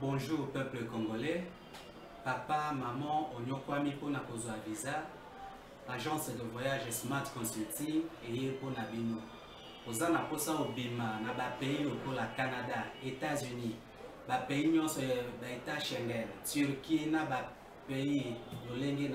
Bonjour peuple congolais, papa, maman, onyokwami pona kozwa visa, agence de voyage Smart Consulting et pour Nabino. Oza na posa obima na ba pays lokola Canada, États-Unis, ba pays nyonso ba état Schengen, Turquie na ba pays lolenge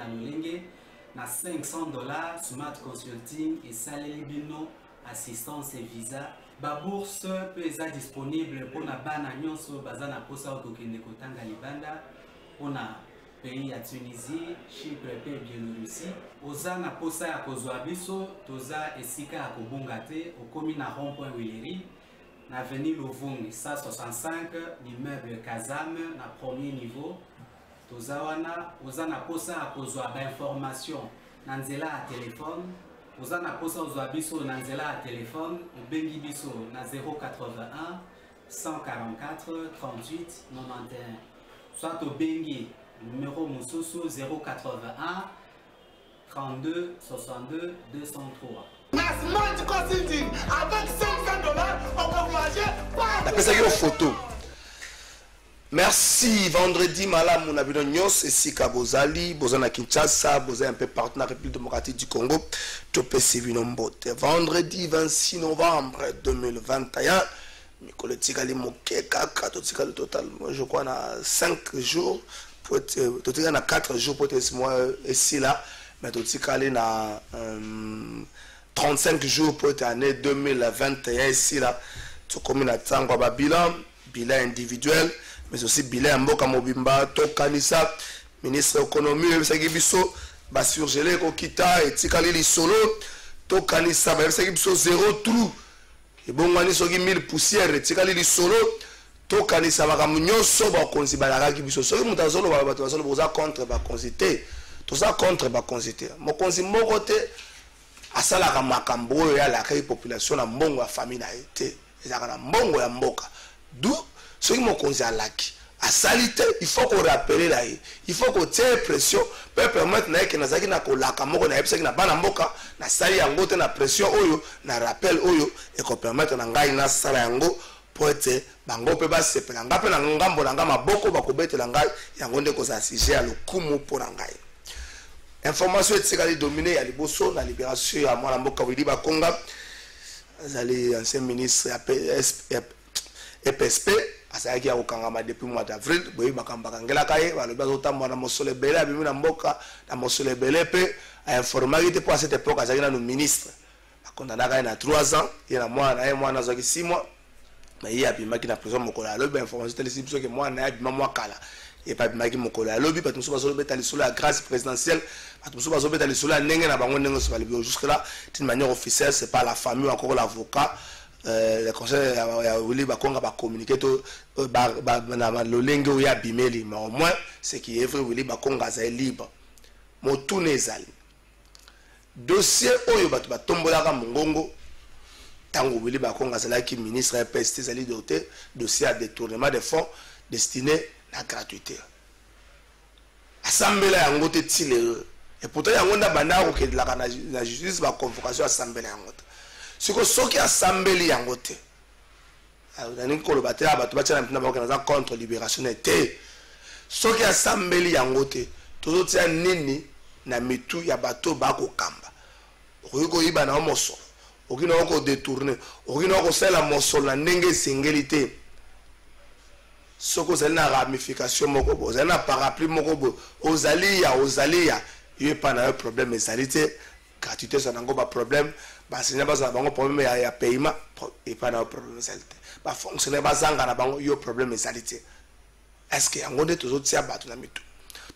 na $500 Smart Consulting et saleli bino assistance et visa. Ba bourse peut être disponible pour na bana nyonso bazana posa okokende kotanga libanda pour na pays ya Tunisie, Chypre et Biélorussie. Oza na posa ya kozwa biso toza esika ya kobunga te okomi na rond-point Willery na avenue Lovungi 165 l'immeuble Kazam na premier niveau. Toza wana oza na posa ya kozwa ba information na nzela ya téléphone. Oza na posa ozwa biso na nzela ya téléphone obengi biso na 081 144 38 91 soit obengi numéro mosusu 081 32 62 203. Smart Consulting avec $500 on peut manger pas. D'après ça, il y a une photo. Merci. Vendredi, malam, on a vu Nyos et Sika Bozali, Bozana Kinshasa, Bozali un peu partout dans la République démocratique du Congo. Topé Sivinombote. Vendredi 26 novembre 2021. Mikolo Tikali Mokeka, Katotikali total. Moi, je crois, on a 5 jours. Totikali on a 4 jours pour être moi ici là. Mais Totikali na 35 jours pour être année 2021 ici là. Tu communes à Tangwa bilan individuel. Mais aussi bilan mboka mobimba tokanisa ministre économie ebisaki biso basurgelé kokita etikali lisolo tokanisa ebisaki biso zéro trou ebongwani soki 1000 poussière etikali lisolo tokanisa makambo nyonso bakonzi balakaki biso soki moto azoloba bato bazoloba oza contre bakonzi te toza contre bakonzi te mokonzi moko te asalaka makambo oyo yalakaki population na mbongo ya famille na ye te ezalaka na mbongo ya mboka du ce qui m'a conduit à l'acquis. À salité, il faut qu'on rappelle là, il faut qu'on tire pression pour permettre que nous ayons na kolaka moko na epseki na bana mboka na sali yango te na pression oyo na rappel oyo et qu'on permettre na ngai na sala yango pour être bango pe ba sepela ngape na ngambo na ngama boko ba kobetela ngai yango nde ko sa sujet à lokumu pour ngai. Information etikali dominé ya liboso na libération ya mwana mboka Willy Bakonga azali ancien ministre EPSP asaki ya kokangama depuis mois d'avril boyi bakamba kangela kaye balobi azotambwa na mosolo ebele abimi na mboka na mosolo ebele pe informaki te po à cette époque azaki na ministre bakondana kaye na 3 ans ye na mwana azaki 6 mois mais ye abimaki na prison mokolo alobi information telesi biso ke mwana abima mwa kala ye pa abimaki mokolo alobi bato mosusu bazolobeta lisolo ya grâce présidentielle bato mosusu bazobeta lisolo ya ndenge na bango ndenge so balobi jusque là d'une manière officielle c'est pas la famille ou encore l'avocat. Le conseil a voulu communiquer tout le lingue où il y a bimeli mais au moins c'est qui est vrai Willy Bakonga est libre mon tout nezali dossier oyo bato batombolaka mongongo tango Willy Bakonga c'est qui ministre EPST zali doté dossier à détournement de fonds destinés à la gratuité assemblée yango te tile et pourtant yango nda banda ko ke la justice ba convocation assemblée yango ce qui a assemblé yango te nani koloba te bato batia na ba kana contre libération te ce qui a assemblé yango te tozotia nini na mitu ya bato ba ko kamba okoyiko iba na moso okino ko détourner okino ko sala moso na ndenge singeli te soko zali na ramification moko bo zali na parapluie moko bo ozali ya il pas na problème ezalité gratuité ça nango ba problème ba senya ba za bango problème ya paiement et pas na problème ezalité ba fonctionner ba zanga na bango yo problème ezalité est-ce que yango de toujours tia bato na mitu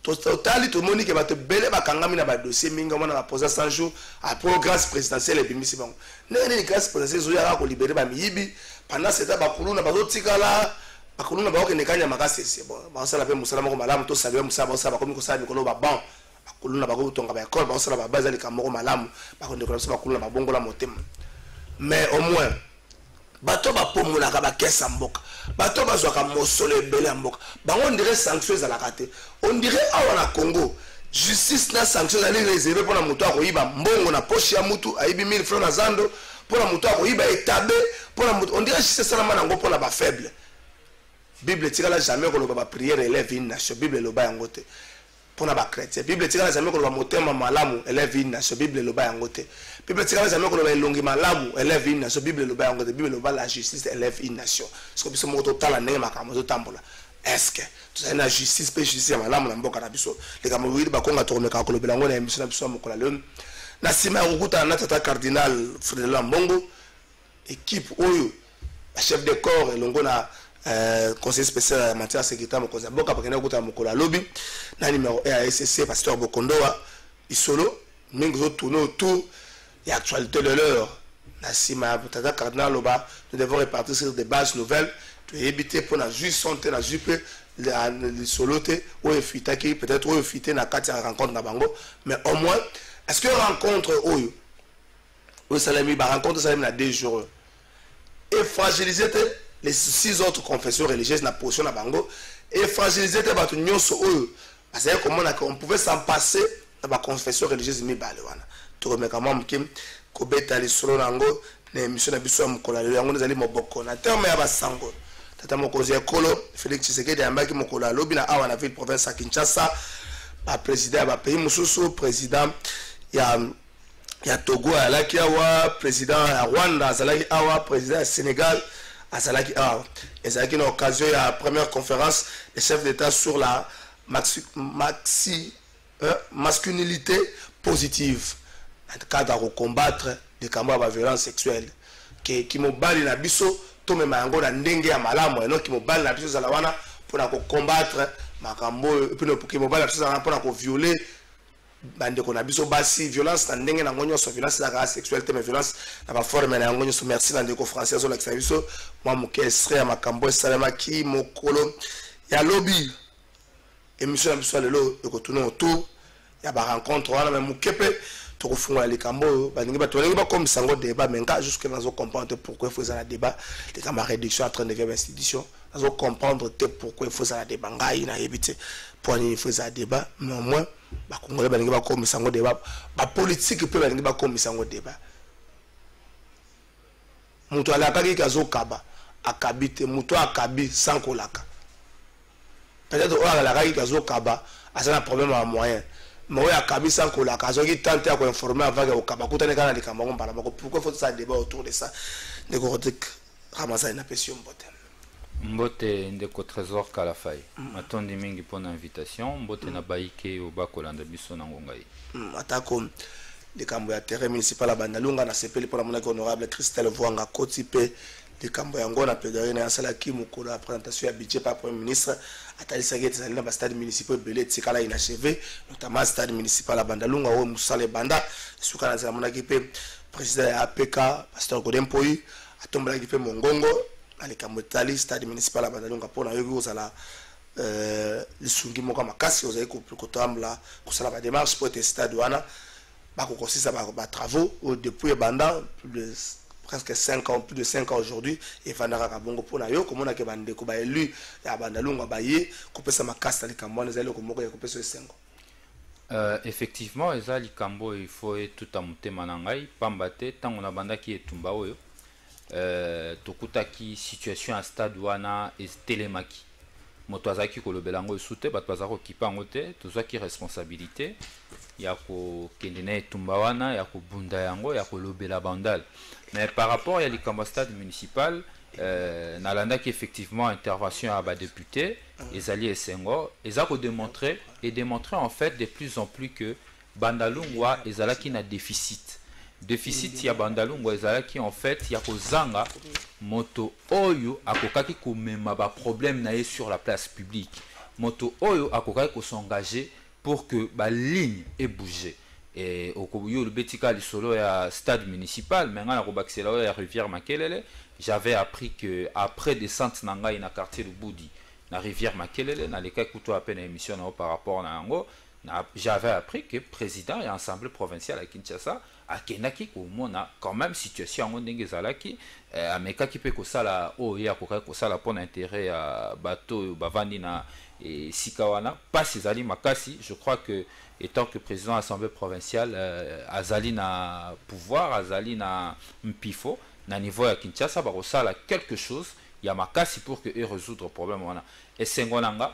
total tout monde ke bato bele ba kangami na ba dossier minga mona ba poser 100 jours à pour grâce présidentielle et bimisi bango nene grâce présidentielle zo ya ko libérer ba miyibi pendant cette ba kuluna ba zotikala ba kuluna ba ko nekanya makasi c'est bon ba sala pe musala moko malamu to saluer musala ba sala komi ko sala mikolo ba bon kuluna ba ko tonga ba école ba sala ba bazali kamoko malamu ba ko ndekona ba kuluna ba bongola motema mais au moins bato ba pomola ka ba kesa mboka bato ba zwaka mosolo ebele mboka bango on dirait sanctions à la raté on dirait awa na Congo justice na sanction zali réservé pour la moto akoyiba mbongo na poche ya mutu ayibi 1000 francs na zando pour la moto akoyiba etabe pour la moto on dirait justice salama nango pour la ba faible. Bible tikala jamais ko loba ba prière élève une nation Bible loba yango te pour na ba chrétien. Bible tikala jamais ko loba motema malamu élève une nation Bible loba yango te. Bible tikala jamais ko loba elongi malamu élève une nation Bible loba yango te. Bible loba la justice élève une nation. Parce que biso mo to tala ndenge makambo to tambola. Est-ce que tu as la justice pe justice malamu na mboka na biso les kamwiri ba konga to meka ko lobela ngo na émission na biso mokola leon. Na sima rukuta na tata cardinal Frédéric Mbongo équipe oyo chef de corps elongo na conseiller spécial en matière de sécurité mokoza boka pakena kuta mokola lobby na numéro ASC pasteur Bokondoa isolo mingi zo tourner autour et actualité de l'heure na sima tata cardinal loba nous devons répartir sur des bases nouvelles tu éviter pour la juste santé la jupe les soloté ou efitaki peut-être ou efité na kati rencontre na bango mais au moins est-ce que rencontre oyo ou salami ba rencontre salami na 2 jours et fragiliser les 6 autres confessions religieuses na position na bango et fragiliser te batu nyonso oyo parce que comment on pouvait s'en passer na ba confession religieuse mibale wana to remeka mam kim ko beta li solo nango na émission na biso mokola yango nezali moboko na terme ya basango tata mokozi ekolo Félix Tshisekedi ambaki mokola lobi na awa na ville province ya Kinshasa ba président ba pays mususu président ya Togo alaki awa président ya Rwanda azalaki awa président ya Sénégal azalaki awa ezalaki na occasion ya première conférence des chefs d'état sur la masculinité positive en cas de combattre des combats de violence sexuelle qui mobali na biso to mema yango na ndenge ya malamu eno ki mobali na biso za wana pour combattre makambo puis pour ki mobali na biso za pour violer bande ko na biso basi violence na ndenge na ngonyo so violence la sexualité mais violence na ba forme na ngonyo so merci na ndeko français zo la biso moi mo kestre ya makambo salama ki mokolo ya lobby émission na biso lelo ko tourner autour ya ba rencontre wana même mukepe to ko funga les kambo baningi ba tolingi ba comme sango débat mais nga jusque nazo comprendre pourquoi il faut ça la débat les camarades réduction en train de faire institution nazo comprendre pourquoi il faut ça la débat ngai na yebite pour il faut ça débat mais au moins ba congolais baningi ba comme sango débat ba politique pe baningi ba comme sango débat mutu ala kaki kazo kaba akabite mutu akabi sans kolaka peut-être o ala kaki kazo kaba asa un problème à moyen mais akabi sans kolaka azoki tenter à informer avant que okaba kutane kana likambo mbala mako pourquoi faut ça débat autour de ça de korotik ramasa ina pression mbote mbote ndeko trésor kalafai matondi mingi pona invitation mbote na baike obakolanda biso na ngongai atako likambo ya terrain municipal ya Bandalunga na sepeli pona monaki honorable Christelle Voanga Kotipe likambo yango na plaidoyer na salaki mokolo la présentation ya budget par premier ministre atalisaki ezali na ba stade municipal belé tikala inachevé notamment stade municipal ya Bandalunga o musale banda suka na zela monaki pe président ya APK pasteur Godempoi atombolaki pe mongongo likambo tali stade municipal ya Bandalunga pona yoki ozala lisungi moko makasi ozali kotambla kosala ba démarche pour tester stade wana bakokosisa ba travaux depuis banda presque 5 ans, plus de 5 ans aujourd'hui, et Vandara Kabongo Pona Yo, comme on a que ko ba élu, ya Bandalunga baye, couper sa makasta les Cambons, les ailes, comme on a coupé sur 5 ans. Effectivement, les Cambo, il faut tout à monter manangai, pambate, tant on a banda qui est Tumbao, Tokutaki, situation à stade wana et télémaki. Motwazaki ko lobelango soute, batwazako kipangote, tozaki responsabilité. Yako kendene Tumbawana, yako bunda yango, yako lobela bandal. Mais par rapport à l'Ikamba stade municipal, Nalanda qui effectivement intervention à bas député, Ezali et Senghor, ils ont démontré en fait de plus en plus que Bandalungwa Ezala qui n'a déficit. Déficit ya Bandalungwa Ezala qui en fait yako zanga moto oyo akokaki ko mema ba problème na sur la place publique. Moto oyo akokaki ko s'engager pour que la ligne ait bougé. Et au Kobuyo, le Betika, le solo à stade municipal, maintenant, à rivière Makelele, j'avais appris que après descente Nanga, il y a un quartier de Boudi, la rivière Makelele, dans les cas où tu as peine émission par rapport à Nango, j'avais appris que le président et l'Assemblée provinciale à Kinshasa, à Kenaki, où on a quand même situation en Ndengezalaki, à Meka qui peut que ça la, oh, il y a que ça la pour intérêt à bateau, Bavandina. et sikawana passe ezali makasi. Je crois que étant que président de l'Assemblée provinciale, azali na pouvoir, azali na mpifo na niveau ya Kinshasa bakosala quelque chose ya makasi pour que résoudre le problème wana. Esengo nanga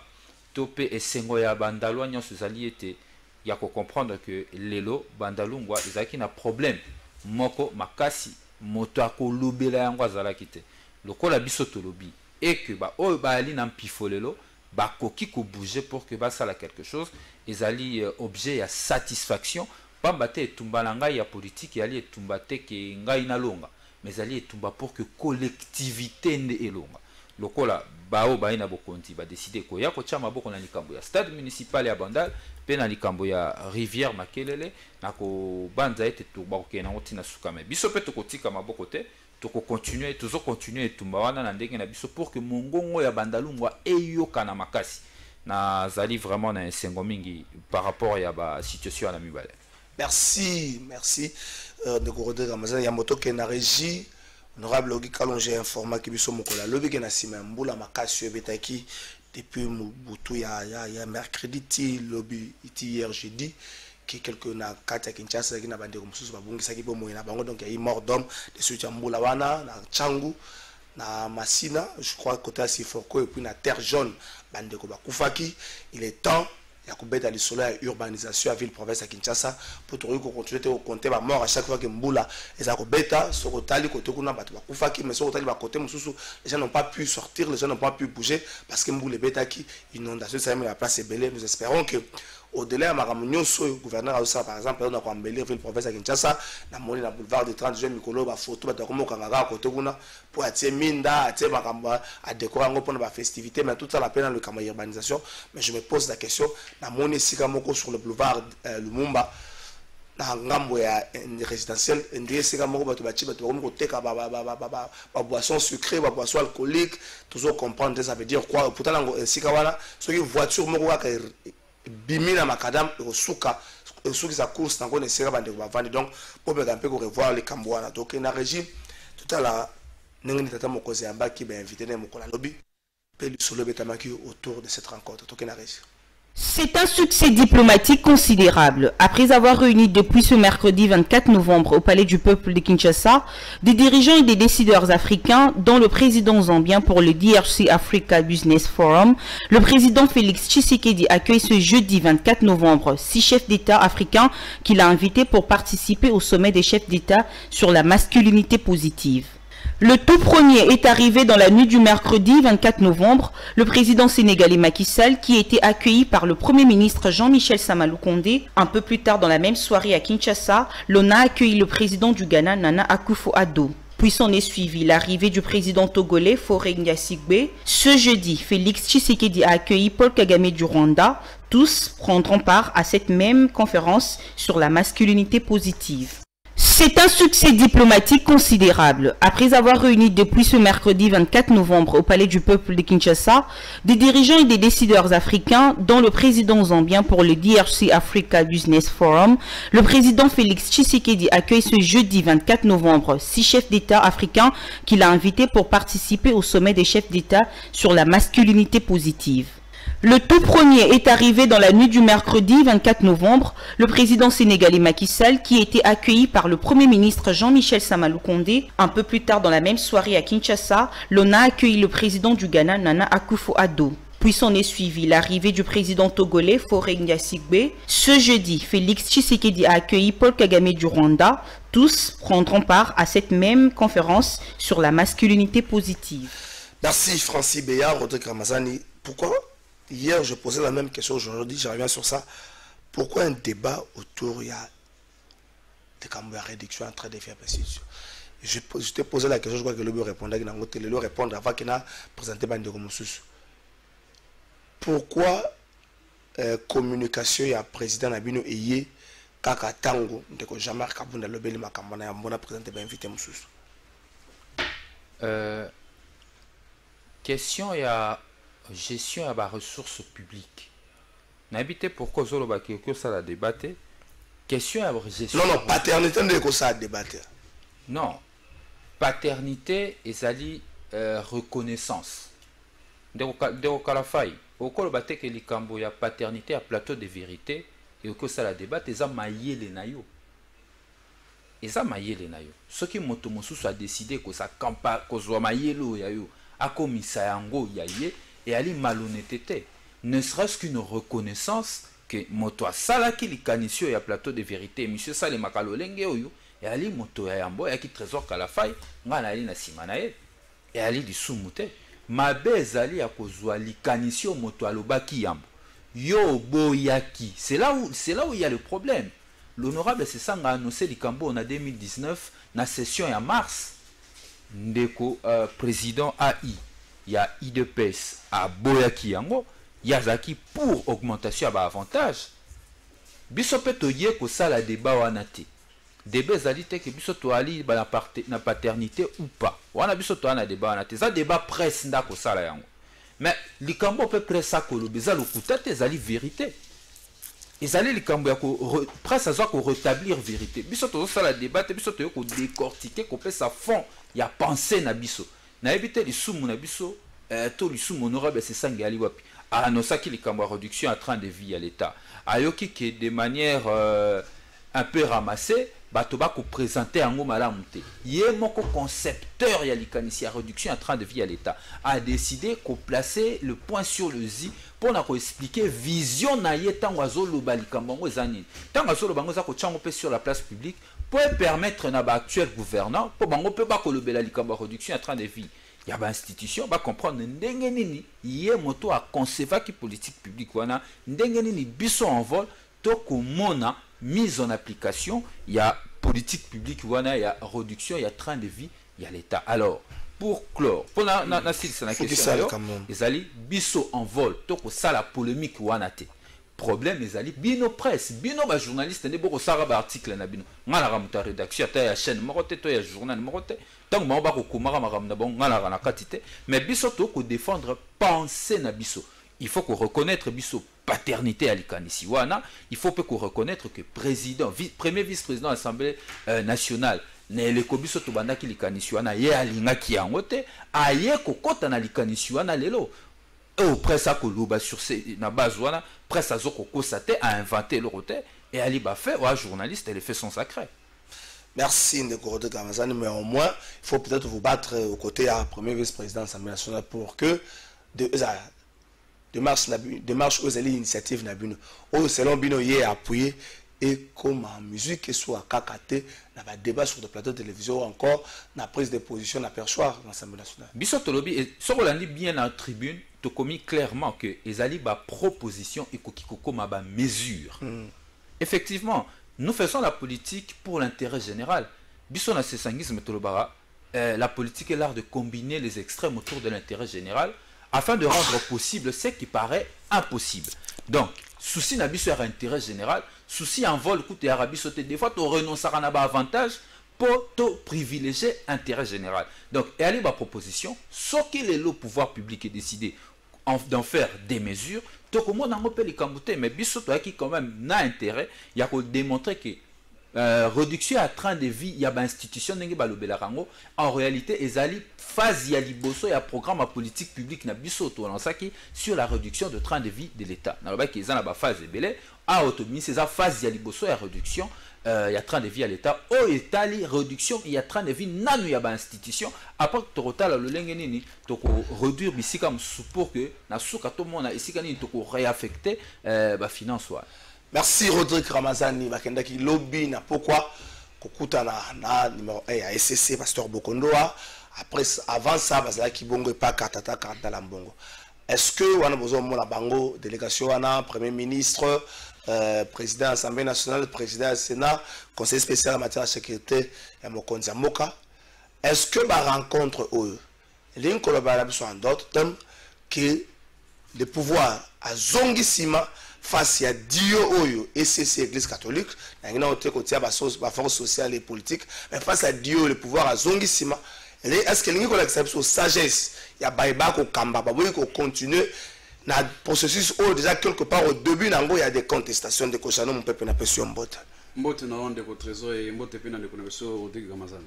tope esengo ya bandalwa nyonso ezali ete ya ko comprendre que lelo bandalungwa ezaki na problème moko makasi moto akolobela yango azalaki te lokola biso tolobi et que ba oyo baali na mpifo lelo bakoki ko bouger pour que basala quelque chose ezali objet ya satisfaction pamba te etumba na ngai ya politique yali etumba te ke ngai nalonga mais ezali etumba pour que collectivité nde elonga lokola bao baina bokonti ba décider ko ya ko tia maboko na likambo ya stade municipal ya Bandal pe na likambo ya rivière Makelele na ko banza ete to ba ko na otina sukame biso pe to kotika maboko te to ko continuer toujours continuer etumba wana na ndenge na biso pour que mongongo ya bandalungwa eyoka na makasi na zali vraiment na esengo mingi par rapport ya ba situation na mibale. Merci de Rodrigue Ramazani ya moto ke na régie honorable Ogi Kalonge informa ki biso mokola lobi ke na sima mbula makasi ebetaki depuis butu ya mercredi ti lobi iti hier jeudi qui quelque na kati ya Kinshasa qui na bande comme sous babungisa ki bomo na bango donc il y a mort d'homme de suite ya mbula wana na Changu na Masina je crois côté Sifoko et puis na Terre Jaune bande ko bakufaki. Il est temps ya kubeta lisolo ya urbanisation à ville province à Kinshasa pour continuer de compter ba mort à chaque fois que mbula eza ko beta soko tali côté kuna batu bakufaki mais soko tali ba côté mususu les gens n'ont pas pu sortir, les gens n'ont pas pu bouger parce que mbula beta qui inondation ça met la place belé. Nous espérons que au-delà de le gouverneur a aussi par exemple on a embellir ville province à Kinshasa na moni na boulevard de 30 juin mikolo ba photo ba comme kangaka côté kuna pour attirer minda attirer makamba à décorer ngo pour la festivité mais tout ça la peine dans le camp urbanisation. Mais je me pose la question na moni sika moko sur le boulevard Lumumba na ngambo ya résidentiel ndie sika moko bato bachi bato comme ko teka ba boisson sucrée ba boisson alcoolique toujours comprendre ça veut dire quoi pourtant sika wana so ki voiture moko ka bimina makadam suka suki sa course nango ne sera bande ko vendre donc pour be camper ko revoir les kamboana donc na régime tout à la nengeni tata mokozi ambaki ba invité ne mokola lobby pe solo betamaki autour de cette rencontre donc na régime. C'est un succès diplomatique considérable. Après avoir réuni depuis ce mercredi 24 novembre au Palais du Peuple de Kinshasa, des dirigeants et des décideurs africains, dont le président zambien pour le DRC Africa Business Forum, le président Félix Tshisekedi accueille ce jeudi 24 novembre 6 chefs d'État africains qu'il a invités pour participer au sommet des chefs d'État sur la masculinité positive. Le tout premier est arrivé dans la nuit du mercredi 24 novembre, le président sénégalais Macky Sall qui a été accueilli par le premier ministre Jean-Michel Samalou Kondé. Un peu plus tard dans la même soirée à Kinshasa, l'ONU a accueilli le président du Ghana Nana Akufo-Addo. Puis s'en est suivi l'arrivée du président togolais Faure Gnassingbe. Ce jeudi, Félix Tshisekedi a accueilli Paul Kagame du Rwanda. Tous prendront part à cette même conférence sur la masculinité positive. C'est un succès diplomatique considérable. Après avoir réuni depuis ce mercredi 24 novembre au Palais du Peuple de Kinshasa, des dirigeants et des décideurs africains, dont le président zambien pour le DRC Africa Business Forum, le président Félix Tshisekedi accueille ce jeudi 24 novembre 6 chefs d'État africains qu'il a invités pour participer au sommet des chefs d'État sur la masculinité positive. Le tout premier est arrivé dans la nuit du mercredi 24 novembre, le président sénégalais Macky Sall qui a été accueilli par le premier ministre Jean-Michel Samalou Kondé. Un peu plus tard dans la même soirée à Kinshasa, l'ONU a accueilli le président du Ghana Nana Akufo-Addo. Puis s'en est suivi l'arrivée du président togolais Faure Gnassingbe. Ce jeudi, Félix Tshisekedi a accueilli Paul Kagame du Rwanda. Tous prendront part à cette même conférence sur la masculinité positive. Merci Francis Béard, Rodrigue Ramazani. Pourquoi? Hier, je posais la même question, aujourd'hui, je reviens sur ça. Pourquoi un débat autour de la réduction en train de faire précision? Je t'ai posé la question, je crois que le bureau répondait, le répondre avant qu'il a présenté Bande Komoussous. Pourquoi communication et président Nabino Eye, Kaka Tango, de Jean-Marc Kabunda Lobeli Makambana, Yambona présenté Benvité Moussous? Question et à gestion à la ressources publiques. N'habitez pourquoi Zoloba que ça a débatté. Question à gestion. Non, paternité de ça a débatté. Non. Paternité et sali reconnaissance. De Kalafai. au col bateke likambo ya paternité à plateau de vérité et que ça la débat eza mayele na yo eza mayele na yo soki moto mosusu a décidé que ça campa kozwa mayele ya yo akomisa yango ya ye et ali malhonnêteté ne serait-ce qu'une reconnaissance que moto asalaki likanisio ya plateau de vérité monsieur Sale Makalolenge oyo et ali moto ya yambo ya ki trésor kalafai nga na ali na sima na ye et ali lisumu te mabe ezali ya kozwa likanisio moto alobaki yambo yo boyaki c'est là où il y a le problème. L'honorable Sesanga a annoncé likambo en 2019 na session ya mars ndeko président AI il y a IDPS à boyaki yango yazaki pour augmentation à avantage biso pe toye ko sala débat wana te débat ezali te ke biso to ali na paternité ou pas wana biso to na débat wana te za débat presse ndako sala yango mais likambo pe presse akolobe za lokuta te ezali vérité ezali likambo ya ko presse aza ko rétablir vérité biso to sala débat te biso to ko décortiquer ko pesa fond ya pensée na biso na ebite lisumu na biso to lisumu honorable Sesanga ali wapi annoncaki likambo ya réduction à train de vie à l'état ayoki que de manière un peu ramassée bato ba ko présenter yango malamu te ye moko concepteur ya likanisi ya réduction à train de vie à l'état a décidé ko placer le point sur le i pour na ko expliquer vision na ye tango azoloba likambo ngo ezani tango azoloba ngo za ko tsango pe sur la place publique pour permettre na ba actuel gouvernant pour bango pe ba ko lobela likambo ya réduction à train de vie ya ba institution ba comprendre ndenge nini ye moto a concevoir ki politique publique wana ndenge nini biso en vol to komona mise en application il y a politique publique wana il y a réduction il y a train de vie il y a l'état. Alors pour clore pour na question ezali biso en vol to ko sala polémique wana te problème ezali bino presse bino ba journaliste ne boko sara ba article na bino ngala ramuta rédaction ta ya chaîne moko te to ya journal moko te tant ba ba ko kumara maram na bon ngala na katite mais biso to ko défendre penser na biso il faut qu'on reconnaître biso paternité à likanisi wana il faut qu'on reconnaître que président premier vice-président de l'Assemblée nationale ne le kobiso to bandaki likanisi wana ye alingaki yango te aye kokota na likanisi wana lelo au presse a koluba sur ces na base wana presse azo kokosate a inventé le roté et ali ba fait wa journaliste elle fait son sacré. Merci Ndeko de Kamazani, mais au moins il faut peut-être vous battre aux côtés à premier vice-président de l'Assemblée nationale pour que démarche aux initiatives nabino au selon bino yé appuyé et comme en musique et soit kakate na ba débat sur des plateaux de télévision ou encore na prise de position à perchoir dans l'Assemblée nationale biso tolobi et sorolandi bien en tribune to commis clairement que ezali ba proposition et kokiko ma ba mesure effectivement nous faisons la politique pour l'intérêt général biso na sesangisme tolobara la politique est l'art de combiner les extrêmes autour de l'intérêt général afin de rendre possible ce qui paraît impossible. Donc, souci n'a pas un intérêt général, souci en vol coûte et arabie sauté. Des fois, tu renonces à un avantage pour te privilégier intérêt général. Donc, et aller ma proposition, ce qu'il est le pouvoir public est décidé d'en faire des mesures, donc au moins on peut les camboter, mais biso toi qui quand même n'a intérêt, il y a qu'à démontrer que réduction à train de vie, il y a une institution en réalité, ezali phase ya liboso ya programme politique publique na biso to lansaki sur la réduction de train de vie de l'État. Na ba ki ezana ba phase belé a autonomie c'est ça phase ya liboso ya réduction ya train de vie à l'État o etali réduction ya train de vie nanu ya ba institution après total le lenge nini to ko réduire bisika pour que na suka to mona isika nini to ko réaffecter ba finance wa. Merci Rodrigue Ramazani bakenda ki lobby na pourquoi kokuta na numéro 1 à SCC Pasteur Bokondoa après avant ça bazala ki bongo pas katata kata la mbongo. Est-ce que wana bozo mona bango délégation wana premier ministre président de l'Assemblée nationale président du Sénat conseiller spécial en matière de sécurité ya mokonzi moka est-ce que ba rencontre eux l'inko ba la en d'autres termes que le pouvoir a zongisima face à Dio Oyo et c'est l'église catholique, il y a une force sociale et politique, mais face à Dio, le pouvoir à Zongisima, est-ce que l'on accepte sa sagesse? Il y a Baïba qui Kamba, qui continue dans le processus où déjà quelque part au début, il y a des contestations de Kochano, mon peuple n'a pas su un bot. Mbote na onde ko trésor et mbote pe na de connexion au Rodrigue Ramazani.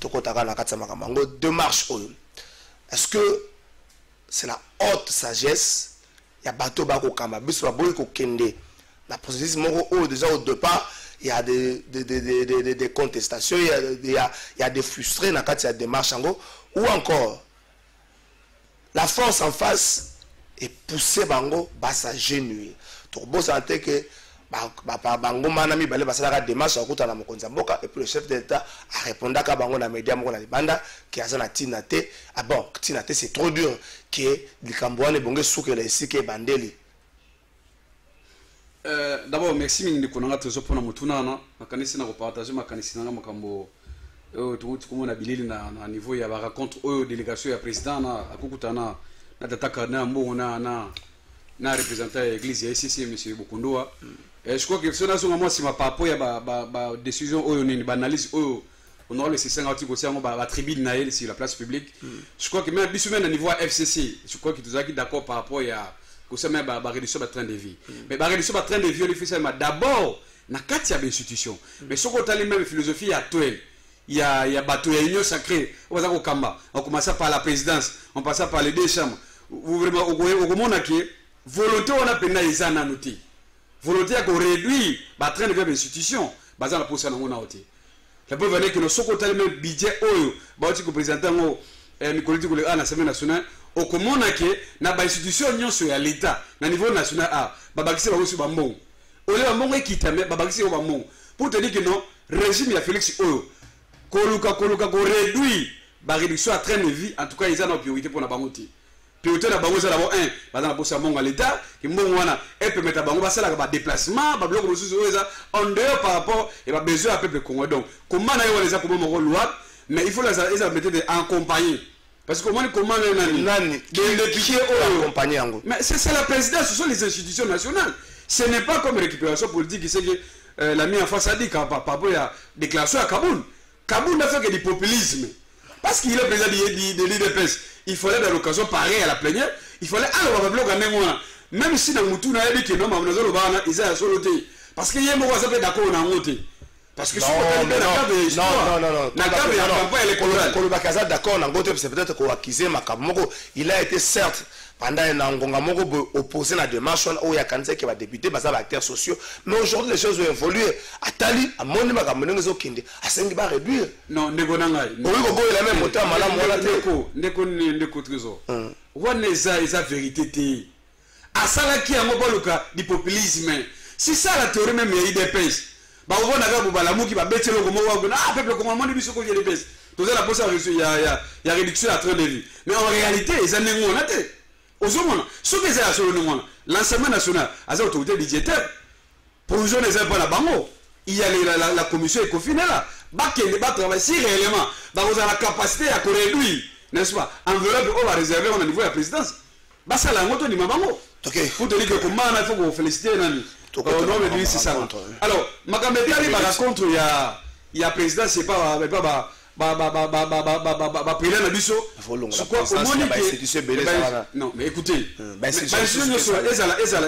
Tokotaka na katsa makambo démarche oyo. Est-ce que c'est la haute sagesse. Il y a bateau bako kamba biso ba boy ko kende. La processus moko déjà au départ, il y a des contestations, il y a des frustrés dans la démarche ou encore la force en face est poussée bango ba s'agenouiller. Donc bon santé que bango manami balé basa la démarche okuta na mokonza mboka et puis le chef d'État a répondu ka bango na média moko na libanda qui a na tinate ah bon tinate c'est trop dur que likambouane bonge souke la ici que bandeli. D'abord merci mingi konanga trésor pona mutuna na makanisi na ko partager makanisi na makambo tout comme on a bilili na niveau ya ba rencontre au délégation ya président na akukutana na tataka na mbongo na représentant de l'église ici monsieur Bukundoa. Je crois que cela sont moi si ma papo ya ba décision oyo nini ba analyse oyo on aura laissé 50 aussi ba tribune na elle sur la place publique. Je crois que même biso même au niveau FCC, je crois que tous qui d'accord par rapport ya que ça même ba réduction de train de vie. Mais ba réduction de train de vie on fait ça d'abord na kati ya institution. Mais ce qu'on a même philosophie actuelle. Il y a bateau, il y a union sacrée. On va Kamba. On commence par la présidence, on passe par les deux chambres. Vous vraiment au monde qui volonté on a peine à noter. Volonté à réduire ba train de vie institution. Bazan la poste na ngona oti. La preuve est que nos sokotali même budget oyo ba oti ko présentant ngo Nicolette ko le à l'Assemblée nationale au comment que na ba institution nyonso ya l'état na niveau national a ba bakisi ba kosu ba mbongo. Ole ba mbongo ekitame ba bakisi ba mbongo. Pour te dire que non régime ya Félix oyo Koluka ko réduit la réduction à train de vie en tout cas ils ont une priorité pour la bangote. Priorité la bangote c'est d'abord un dans la bourse à mongo à l'état qui mongo wana et permettre bango ba sala ba déplacement ba bloc ressources en dehors par rapport et ba besoin à peuple congolais. Donc comment na yo les a comme mon loi mais il faut les mettre en compagnie parce que comment nani de accompagner ngo. Mais c'est la présidence, ce sont les institutions nationales. Ce n'est pas comme récupération politique qui c'est que l'ami en face a dit par rapport à déclaration à Kaboul. Kaboul n'a fait que du populisme. Parce qu'il est président de l'IDPS. Il fallait dans l'occasion pareille à la plénière. Il fallait alors bloc à mémoire. Même si dans Moutou n'a dit que non, mais ils ont soloté. Parce qu'il y a un moment où d'accord on a monté. Parce que non, d'accord, c'est peut-être qu'on a accusé Makamoko. Il a été certes pendant un an opposé à la démarche où il y a candidat qui va débuter, mais ça va acteurs sociaux. Mais aujourd'hui les choses ont évolué. Atali, à mon niveau, à 5 va réduire. Non, Negonanga. Oui, il a même monté à Malam. Neko trésor. On est à vérité. À ça là qui a un du populisme. C'est ça la théorie même de l'IDPS. Bah on a vu la mou qui va bêter le comment ah peuple comment on dit ce qu'on vient de baisser. Tout ça la pose il y a réduction à train de vie. Mais en réalité ils en ont on a été. Aux hommes ce que c'est à sur le nom l'Assemblée nationale à sa autorité budgétaire provision des impôts la bango. Il y a la commission Ecofin là. Bah qui va travailler si réellement bah vous avez la capacité à réduire n'est-ce pas enveloppe on va réserver au niveau de la présidence. Bah ça la moto ni ma bango. OK. Pour te dire que comment il faut qu'on féliciter nani. Alors, Makamekari par contre il y a président c'est pas président na biso. Non, mais écoutez.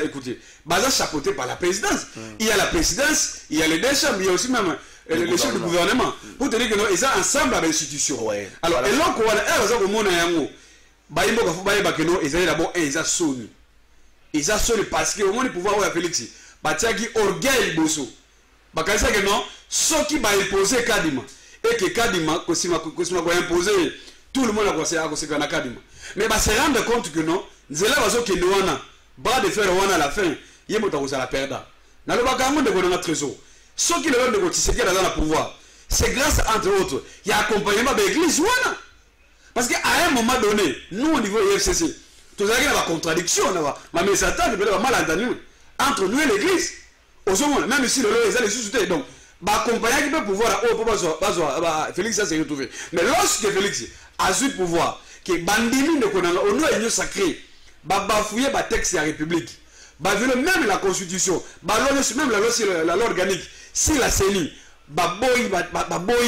Écoutez. Baza chapeauté par la présidence. Il y a la présidence, il y a les deux chambres, il y a aussi même les chefs du gouvernement. Pour te dire que non, ils sont ensemble avec l'institution. Alors, et là qu'on a au monde yango. Ba imbo ka fuba yeba keno ils d'abord ils a sonné. Ils a sonné parce que au monde pouvoir à Félix. Batiaki orgueil boso bakasa que non ceux qui va imposer Kadima et que Kadima kosima ko imposer tout le monde a conseillé à conseiller na Kadima mais va se rendre compte que non nzela bazo ke wana bras de fer wana à la fin yemo ta la perdre na le bakango de bonna trésor ceux qui le veulent de Tshisekedi dans le pouvoir c'est grâce entre autres il y a accompagnement de l'église wana parce que à un moment donné nous au niveau FCC tout ça il y a la contradiction ma mais ça t'a peut-être mal entendu entre nous et l'église aux hommes même si le les a les sous donc bah accompagner qui peut pouvoir Félix ça s'est retrouvé mais lorsque Félix a su pouvoir que bandimi ne connaît au nom de sacré bah bafouiller bah texte de la République bah violer même la constitution bah même la loi organique si la CENI bah boy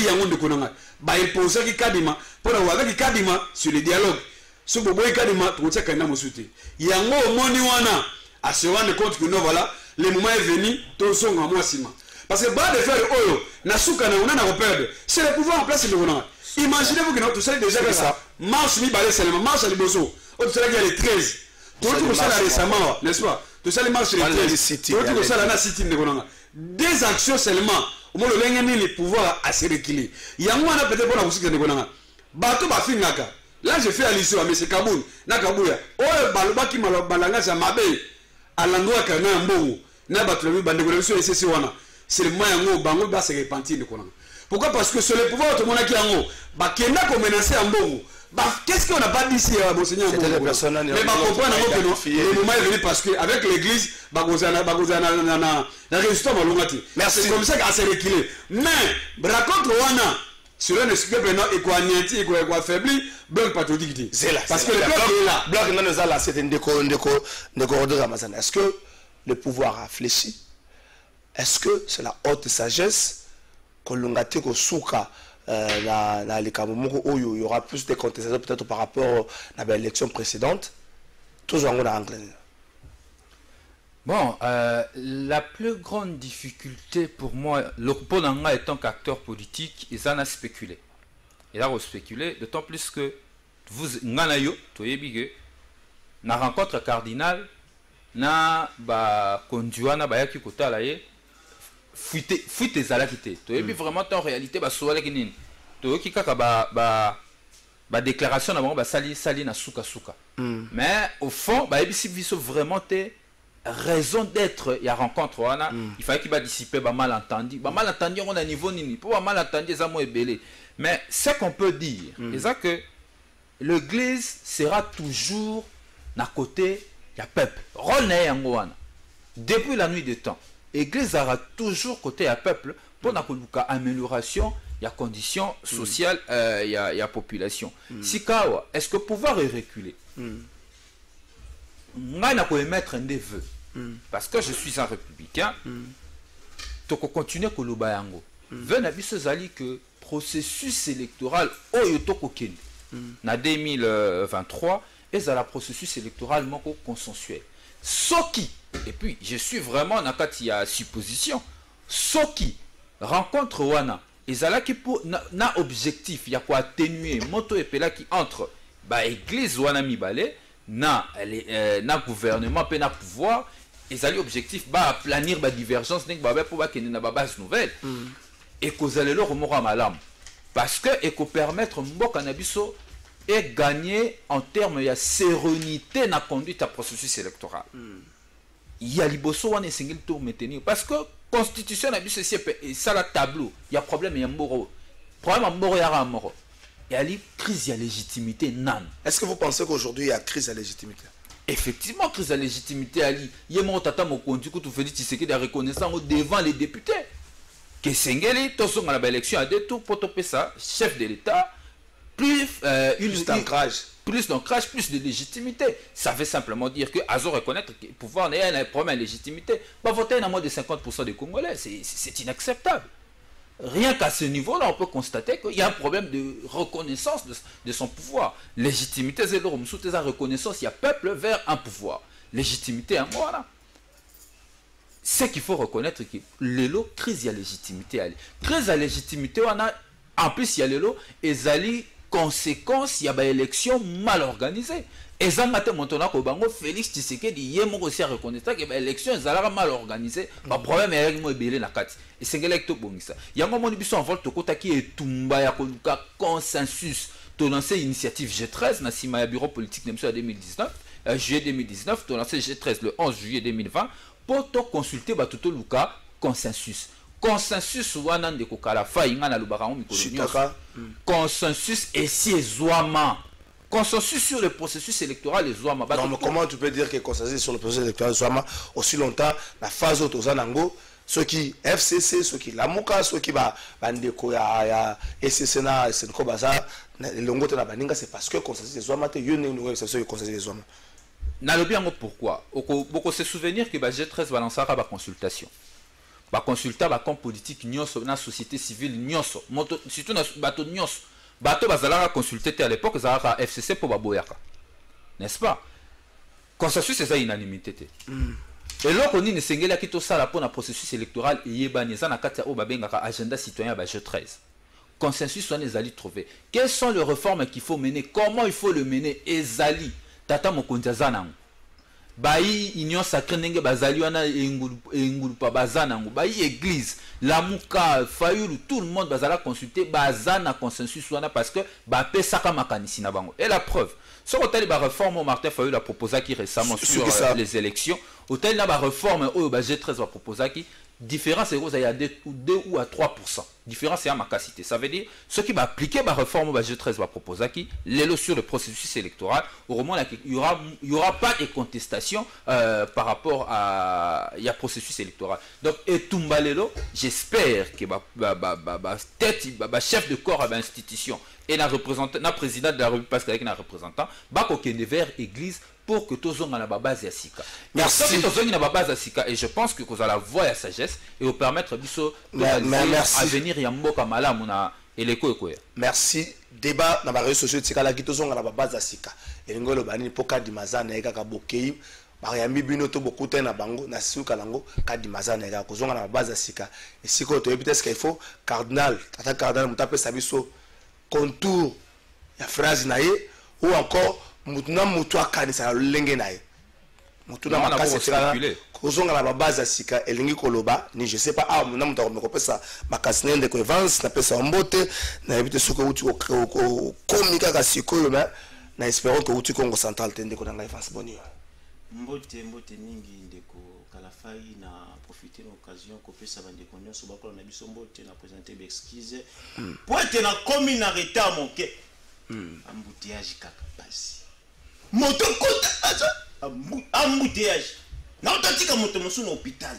yango de connaît bah imposer qui Kadima pour avoir avec Kadima sur le dialogue sur boy Kadima pour ça kana mosuté yango moni wana à se rendre compte que non voilà le moment est venu tout son à moi sima parce que bas de faire oyo na souka na on a perdre c'est le pouvoir en place de on Imaginez-vous que nous sommes déjà ça. Marche mi-balé seulement, marche à l'Iboso. Tout ça, il y a les 13. Tout ça, récemment, n'est-ce pas? Tout ça, les marches les 13. Tout ça, la city. Des actions seulement. Au moins, le lengani, les pouvoirs assez réquilibrés. Il y a moins peut-être pour la musique de Negonanga. Bateau, Bafi Naka. Là, je fais allusion à M. Kaboun. Nakabouya. Oh, Baloba qui m'a balanga, ça m'a bé. À l'endroit qu'il y a un bon. N'a pas trouvé, Bandegolation et c'est c'est le moyen où Bango va se repentir de Konanga. Pourquoi? Parce que sur le pouvoir, tout le monde qui est en haut. Bah, qui n'a pas menacé en bon. Bah, qu'est-ce qu'on n'a pas dit ici, Monseigneur? C'était les personnes. Mais bah, comprendre que le moment est venu parce qu'avec l'église, bah, vous avez la résistance à l'ongati. C'est comme ça qu'elle s'est reculée. Mais, raconte Wana, sur un esprit maintenant, et quoi, nienti, et quoi, affaibli, bloc patriotique. C'est là. Parce que le bloc est là. Bloc est là, c'est une déco de Ramazan. Est-ce que le pouvoir a fléchi? Est-ce que c'est la haute sagesse que l'ongati, que souka, il y aura plus de contestations peut-être par rapport à l'élection précédente? Toujours en anglais. Bon, la plus grande difficulté pour moi, le Ponanga étant qu'acteur politique, ils en ont spéculé. Ils ont spéculé, d'autant plus que vous, Nganayo, na rencontre cardinale, na ba konduana ba yaki kotalaye, fuite zalakite. Et puis vraiment en réalité, ba soale kinin. To ki kaka ba déclaration na ba sali na suka. Mais au fond, ba ebisi viso vraiment te raison d'être, il y a rencontre, il fallait qu'il va dissiper ba malentendu. Ba malentendu on a niveau nini. Pour ba malentendu ça mo ebelé. Mais ce qu'on peut dire, c'est que l'église sera toujours à côté du peuple. Depuis la nuit des temps, l'église sera toujours côté du peuple pour l'amélioration de la condition sociale de la population. Si est-ce que pouvoir est reculé? Moi, je peux émettre un des vœux. Parce que je suis un républicain. Je vais continuer à le bayango. Venez que processus électoral en 2023 et à la processus électoral consensuel. Soki, et puis je suis vraiment dans la supposition, Soki rencontre Wana, et là qui pour na objectif, il y a quoi atténuer moto et pela qui entre ba église Wana Mibale, na gouvernement pe na pouvoir, et ça objectif ba planir ba divergence nek ba pour ba kene na ba base nouvelle. Et que vous allez le remonter à malam. Parce que et que permettre Mboka Nabiso et gagner en termes de sérénité dans la conduite du processus électoral. Il y a liboso on est single tour maintenir parce que constitution Nabiso c'est ça la tableau. Il y a problème il y a moro. Problème moro il y a moro. Il y a crise de légitimité nan. Est-ce que vous pensez qu'aujourd'hui il y a crise de légitimité? Effectivement crise de légitimité ali. Il y a mon tata mon conduit que tu fais dit c'est de reconnaissance devant les députés. Que Sengeli, tout son à l'élection à deux tours pour topper ça, chef de l'État, plus d'ancrage, plus de légitimité. Ça veut simplement dire que Azor reconnaître que le pouvoir n'a un problème de légitimité. Pas voter à moins de 50% des Congolais, c'est inacceptable. Rien qu'à ce niveau-là, on peut constater qu'il y a un problème de reconnaissance de son pouvoir. Légitimité, c'est la reconnaissance, il y a peuple vers un pouvoir. Légitimité à moi là. C'est qu'il faut reconnaître que l'élo crise de légitimité. Crise de légitimité, on a, en plus il y a l'élo, et les conséquences, il y a une élection mal organisée. Et ça, maintenant, Félix Tshisekedi, il y a aussi à reconnaître que l'élection est mal organisée. Le problème est que il y a et c'est que il y a un moment où il y a un consensus. Tu as lancé l'initiative G13, dans le bureau politique de 2019, juillet 2019, tu as lancé G13 le 11 juillet 2020. Pour te consulter tout le cas consensus wana de kokala fainga na lubarango mikolo consensus et si zoama consensus sur le processus électoral et zoama. Non, mais comment tu peux dire que consensus sur le processus électoral zoama aussi longtemps la phase autozanango ceux qui FCC ceux qui lamuka ceux qui bandeko ya SCC na senko baza longote na baninga c'est parce que consensus zoama te yone no c'est ce consensus zoama. Pourquoi? Beaucoup se souvenir que G13 va lancer la consultation. La consultation va comme politique dans la société civile, surtout dans bateau nyos. Bateau va consulter à l'époque la FCC pour Baboyaka. N'est-ce pas? Consensus c'est ça unanimité. Et là on dit que qui tout ça pour le processus électoral et yebani ça na kati o babengaka agenda citoyen ba G13. consensus on ezali trouvé. Quelles sont les réformes qu'il faut mener, comment il faut le mener, ezali tata mokonzi azanango bayi union sacrée ndenge bazali wana engulu pa bazanango bayi église lamuka fayulu tout le monde bazala consulter bazana consensus wana parce que ba pesaka makanisi na bango. Et la preuve ce que ba réforme Martin Fayulu a proposé qui récemment sur les élections, hôtel na ba réforme au ba G13 va proposer qui différence c'est il y a 2 ou à 3%. Différence c'est à ma capacité. Ça veut dire ce qui va appliquer la réforme au G13 va proposer qui l'élo sur le processus électoral au moment il y aura pas de contestation par rapport à il y a processus électoral. Donc et Tumbalelo, j'espère que tête chef de corps à l'institution et la représentant na président de la République parce qu'avec un représentant ba ko kende vers église pour que tous on a la base à Sika. Merci. Et je pense que vous allez avoir la sagesse et vous permettre à venir Yamboka Malamuna et l'écho. Merci. Débat dans la réseau social Tikala qui tous on a la base à Sika. Et ngolo bani poka di mazana eka kabokei. Mariambi binoto beaucoup na bango na suka lango kadi mazana eka kozonga na base à Sika. Et si ko to peut-être qu'il faut cardinal, tata cardinal mutape sabiso contour ya phrase naie ou encore mutuna mutu akanisa lolenge naye mutuna makasi fera kozonga na base sika elingi koloba ni je sais pas ah muna mutu akomekopesa makasi nende ko Evans na pesa mbote na ebite suko uti ko komika ka sikoyo na espérons que uti Congo central tende ko na Evans boni mbote ningi ndeko kalafai na profiter l'occasion ko pesa bande konyo so bakolo na biso mbote na présenter l'excuse pointe na komi na retard monke embouteillage kaka basi moto kota embouteillage na otatika moto mosu na hôpital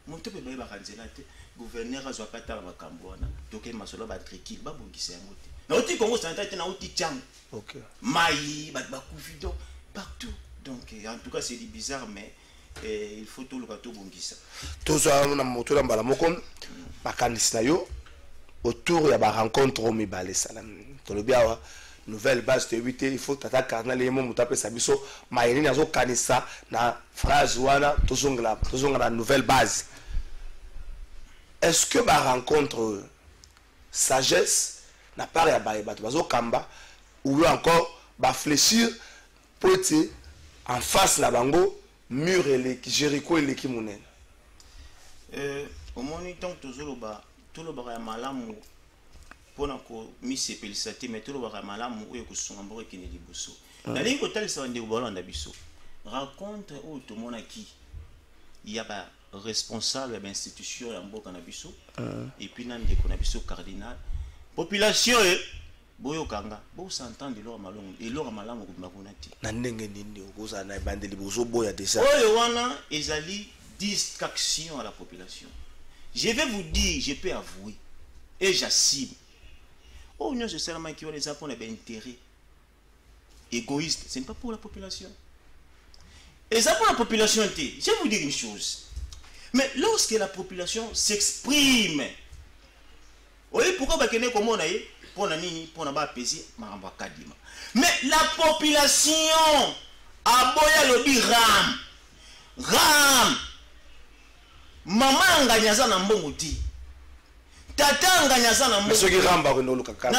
moto pe ba kanzela te gouverneur azwa kata la makambo wana toke masolo ba triki ba bongisa yango te na oti Congo central te na oti cham OK mai ba kufido partout donc en tout cas c'est bizarre mais il faut tout le bateau bongisa toza na moto la mbala moko makanisi na yo autour ya ba rencontre au mibale salam to le biawa nouvelle base de 8 il faut tata cardinal yemo mutape sabiso mayeni nazo kanisa na phrase wana tozongla na nouvelle base. Est-ce que ba rencontre sagesse na part ya ba bato bazo kamba ou encore ba fléchir pour être en face na bango mur et Jéricho et l'équipe monene au moment tant tozoloba tout le bara malamu pona ko mise pelisati mais tout le bara malamu oyo ko sunga mboko kene liboso na lingo talisa ndeko bolanda biso rencontre au to mona ki il y a ba responsable de l'institution ya mboka na biso et puis na ndeko na biso cardinal population boyo kanga bo s'entendre lo malongo et lo malamu ko makuna ti na ndenge nini okoza na bandeli bozo boya déjà oyo wana ezali distraction à la population. Je vais vous dire, je peux avouer et j'assume. Oh non, c'est seulement qui ont les apports d'intérêt égoïste, ce n'est pas pour la population. Et ça pour la population, je vais vous dire une chose. Mais lorsque la population s'exprime, oui, pourquoi bah qu'elle est comme on a eu pour la nini pour la bas apaiser maramba kadima. Mais la population a boya le ram maman anganyaza na mbongo ti tata anganyaza na mbongo ceux qui ramba ko noluka ka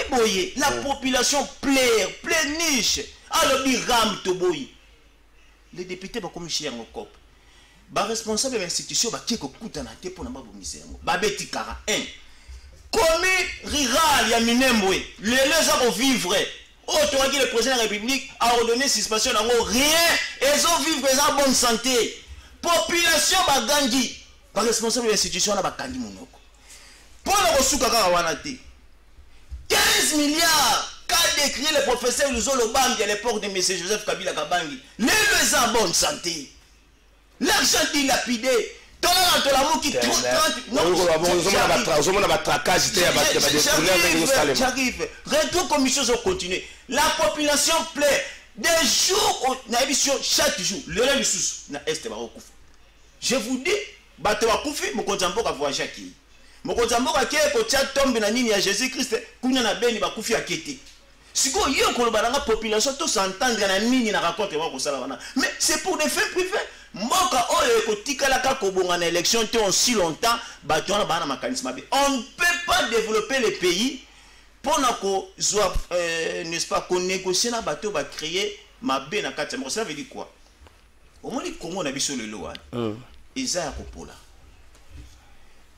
boye la population pleiniche alobi ram to boye les députés ba komishi yango kop ba responsable de l'institution ba ki ko kutana te pona ba bongisa yango ba beti kara 1 komi rural ya Minembwe les a vivre autant que le président de la République a ordonné suspension nango rien ils ont vivre en bonne santé. Population bagangi par responsable de l'institution na bakangi monoko pour le resuka ka wana te 15 milliards qu'a décrit le professeur Luzolo Bangi à l'époque de M. Joseph Kabila Kabangi les en bonne santé l'argent dilapidé j'arrive retour commission sont continuer la population plaît des jours na émission chaque jour le lundi sous na est ba okufa je vous dis bato ba kufi mokonza mboka voyager ki mokonza mboka ke ko tia tombe na nini ya Jésus Christ kunya na beni ba kufi akete siko yo ko balanga population to s'entendre na nini na raconte wa ko sala wana mais c'est pour des faits privés mboka oyo ko tikala ka ko bonga na élection te on si longtemps bato na bana makanisme on ne peut pas pas développer le pays pour n'est-ce pas, qu'on négocie na bateau, va créer ma benne à 4. Ça veut dire quoi? Au moins, comment on a vu sur le lot,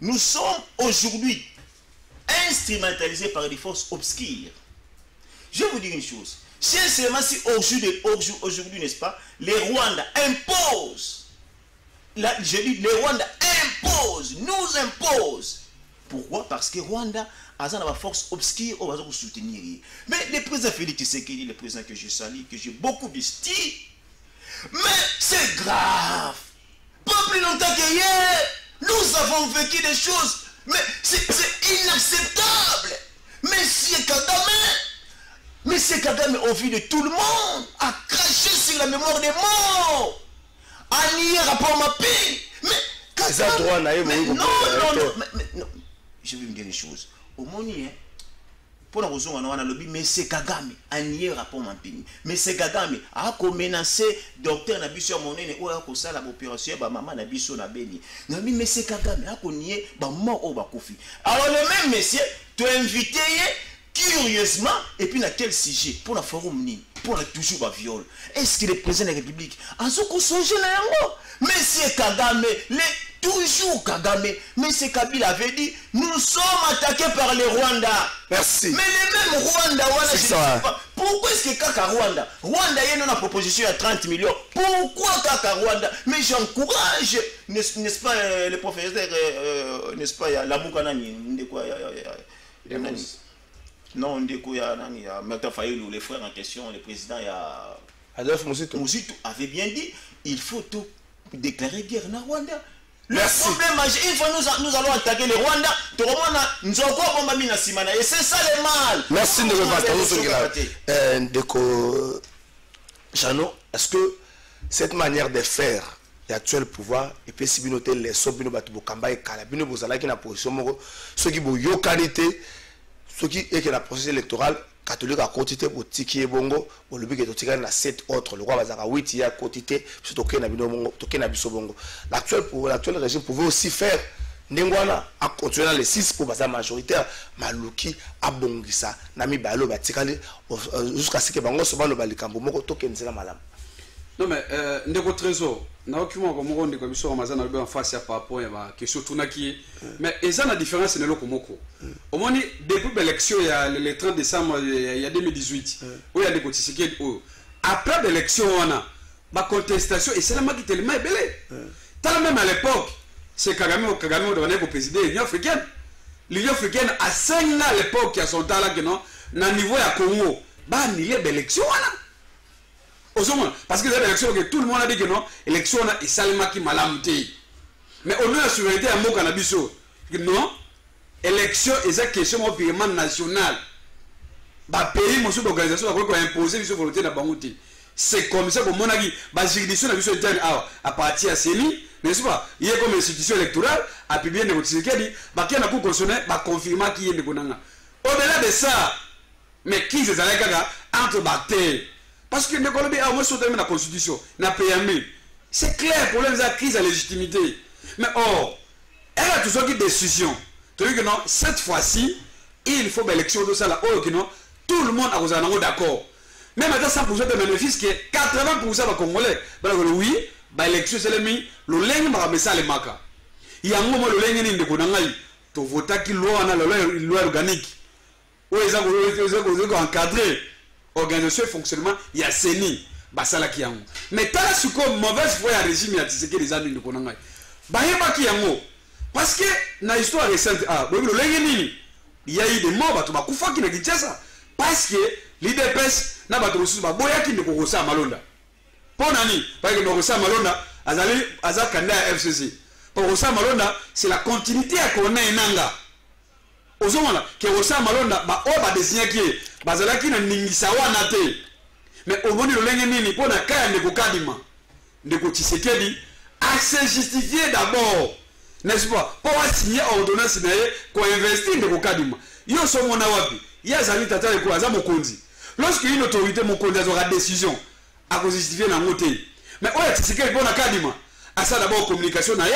nous sommes aujourd'hui instrumentalisés par des forces obscures. Je vais vous dire une chose. Sincèrement, si aujourd'hui, n'est-ce pas, les Rwandais imposent, je dis, les Rwandais imposent, nous imposent. Pourquoi? Parce que Rwanda a une force obscure, on va vous soutenir. Mais le président Félix Tshisekedi, le président que je salue, que j'ai beaucoup d'estime, mais c'est grave. Pas plus longtemps qu'hier, nous avons vécu des choses, mais c'est inacceptable. Monsieur Kagame, au vu de tout le monde, a craché sur la mémoire des morts, a nié rapport Mappé. Mais non. Je vais vous dire une chose. Au moins, pour la raison on a lobby, mais c'est Kagame a nié rapport Mappé. Mais c'est Kagame a menacé docteur Nabiso Monene ou a causé l'opération ba maman Nabiso na Beni. Mais c'est Kagame a nié ba mort au bakofi. Alors le même monsieur, tu as invité curieusement, et puis dans quel sujet? Pour la forum ni, pour la toujours la viol. Est-ce que le président de la République a ce qu'on songe là yango? Monsieur Kagame, toujours Kagame, monsieur Kabila avait dit, nous sommes attaqués par les Rwandais. Merci. Mais les mêmes Rwandais, voilà, je ne sais pas. Pourquoi est-ce que Kaka Rwanda? Rwanda, il y a une proposition à 30 millions. Pourquoi Kaka Rwanda? Mais j'encourage, n'est-ce pas, le professeur, n'est-ce pas, la Moukanani, non, on dit qu'il y a Martin Fayulu, les frères en question, le président Adolphe Mouzitou avait bien dit, il faut tout déclarer guerre na Rwanda. Merci. Le problème, une fois nous allons attaquer les Rwandais, et c'est ça le mal. Merci de me Ndeko Jano, est-ce que cette manière de faire l'actuel pouvoir et puis si vous notez les sobino batubokamba et kalabino bozala qui na position moko ceux qui bo yo qualité ce qui est que la processus électoral catholique à quantité pour tiki bongo au lobby que totika na 7 autres le roi bazaka 8 ya quantité surtout que na bino bongo toke na biso bongo l'actuel régime pouvait aussi faire ndengwana à continuer dans les 6 pour baza majoritaire maluki abongisa na mibalo batikali jusqu'à ce que bango soba lo balikambo moko toke nzela malam. Non mais ndeko trésor na occupant comme on dit comme ça on a en face par rapport à question tunaki mais et ça la différence c'est le komoko au moins depuis l'élection il y a le 30 décembre il y a 2018 où il y a des cotisations après l'élection on a ma contestation et c'est la qui tellement belé tant même à l'époque c'est Kagame donné pour présider l'Union africaine à 5 ans à l'époque qui a son temps là que non na niveau ya Congo ba ni l'élection là. Parce que c'est l'élection que tout le monde a dit que non, l'élection est salement qui malamté. Mais au nom de la souveraineté à mon cannabiso, non, élection est une question purement nationale. Le pays, mon sous d'organisation, a imposé la volonté de la Bangouti. C'est comme ça que mon avis, la juridiction de la à partir de CENI, n'est-ce pas? Il y a comme institution électorale, à publier des notices qui dit, qu'il y a un coup constitutionnel, confirmer qui est le Konanga. Au-delà de ça, mais qui c'est ça, entre batailles? Parce que le Colombie a au moins sauté la constitution, n'a PMI. C'est clair pour la crise de légitimité. Mais or, elle a toujours une décision. Tu dis que non, cette fois-ci, il faut l'élection de ça là. Oh, que non, tout le monde a d'accord. Même à 100% de bénéfices, qui est 80% des Congolais. Oui, l'élection c'est le mi, le lingue m'a mis ça les maca. Il y a un moment le lingue de Konangai, tu votes qui loi organique. Où ils ont encadré. Organisation et fonctionnement, il y a CENI, Basala Kiyango. Mais tant que c'est mauvaise foi à régime, il y a Tshisekedi les amis de Konangai. Bayeba Kiyango. Parce que dans l'histoire récente, il y a eu des morts, qui n'a dit ça. Parce que l'IDPS n'a pas de ressources, qui ne peut pas Malonda. Pour Nani, parce que nous avons Malonda, Azal Kanda FCC. Pour Rosa Malonda, c'est la continuité à Kona et Nanga. Aux hommes qui Rosa Malonda, désigné qui est. Bazalaki na ningisawa na te mais au moment de l'engeni pour na kaya ndeko kadima ndeko Tshisekedi a se justifier d'abord n'est-ce pas pour signer ordonnance na ye ko investir ndeko kadima yo so mona wapi ya zali tata ko aza mokonzi lorsque une autorité mokonzi aura décision à justifier na ngote mais oya Tshisekedi pour na kadima a ça d'abord communication na ye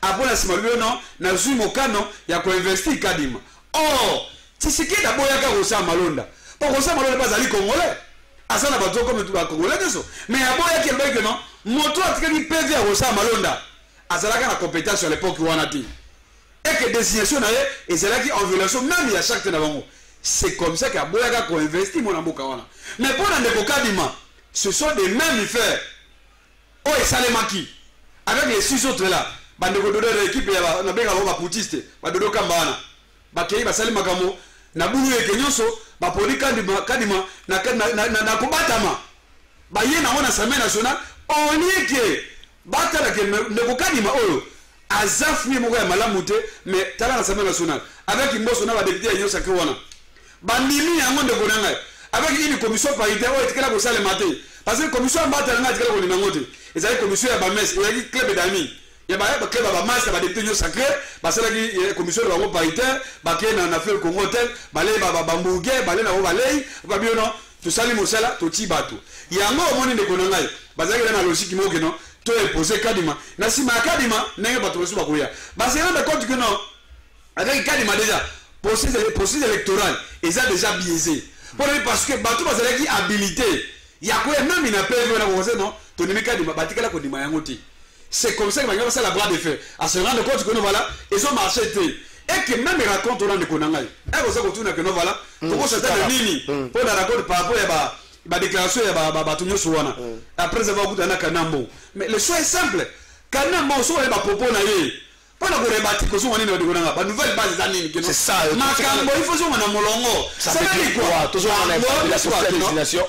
après la simaluyo non na zui mokano ya ko investir kadima Or, Tshisekedi a boyaka Rosa Malonda. Pour Rosa Malonda pas ali congolais. Asana bato comme tout congolais ça. Mais a boyaka que non, moto a tiré PV à Rosa Malonda. Azalaka na compétence sur l'époque Wanati. Et que désignation naé et c'est là qui en violation même il y a chaque temps. C'est comme ça qu'à boyaka qu'on investit mon amboka wana. Mais pour dans des Kadima, ce sont des mêmes faits. Oh et Salemaki avec les 6 autres là. Bandeko dodo de l'équipe ya na benga ba putiste, ba dodo kambana. Ba kei ba Salima kamo na bulu eke nyonso ba poni kadima na kubatama. Ba ye na ona Assemblée nationale, on y que batala ke ne kadima oyo. Azafni moko ya malamu te mais tala na Assemblée nationale avec Mboso na ba député ya nyonso ke wana. Bandimi yango ndeko na ngai avec une commission paritaire oyo etikela ko sale matin parce que commission batala ngai etikela ko linango te. Ezali commission ya ba messe, ezali club d'amis. Il y a un club à masse, des députés sacrés, la commission de la paritaire, na fait le Congo tel, balé bambougué, balé na balé, babiono, tout ça les mosala, tout tibatu. Il y a un moment de konangai, bazaki na logique mo que non, to est posé kadima. Na sima kadima, n'est pas trop sur bakoya. Bazaki na compte que non. Avec kadima déjà, processus électoral, ils ont déjà biaisé. Parce que batou bazaki habilité. Il y a quoi même il n'a pas vu na conseil non, to ne kadima batikala ko dima yangoti. C'est comme ça que va faire la bras de fer. À se rendre compte que nous voilà, ils ont marché. Et que même ils racontent au nom de Konangai. Et vous savez que nous voilà, pour ça c'est le nini. Pour la raconte par rapport à la déclaration à Tunyo Souana. Après avoir goûté à Kanambo. Mais le choix est simple. Kanambo, soit les propos naïe. Pas la rebâtir que son année de Konanga. La nouvelle base d'année. C'est ça. Makambo, il faut son Molongo. Ça veut dire quoi? Toujours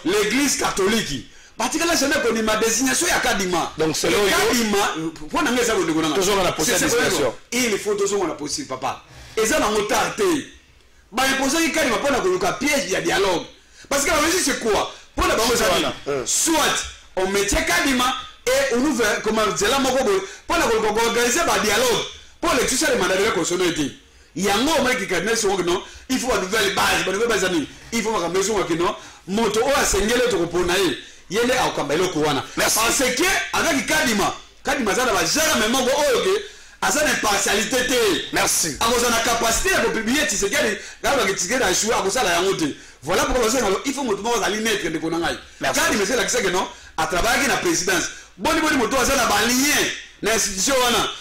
l'église catholique. Particulièrement, c'est même qu'on ma désignation à Kadima. Donc, c'est le Kadima. Pour nous, ça veut toujours la désignation. Il faut toujours la possible, papa. Et ça, on a tardé. Bah, il faut que Kadima pour la piège, il y a dialogue. Parce que la musique, c'est quoi? Pour la banque, soit on mettait Kadima et on ouvre, comment dire, la Mokobo, pour la organiser un dialogue. Pour les toucher les mandats de la consonalité. Il y a un moment qui est sur non, il faut une nouvelle base, il faut une maison qui non, moto a sengé le pour naïe. Yele au kambelo kuwana. Parce que avec Kadima zana ba jara même ngo oyoke asa na partialité té. Merci. Akoza na capacité de publier Tshisekedi, ngaba ke Tshisekedi a choisi akosa la yango té. Voilà pourquoi il faut moto mo za linetre de konangai. Kadima c'est la que non à travailler na présidence. Boni moto asa na ba lien na institution wana.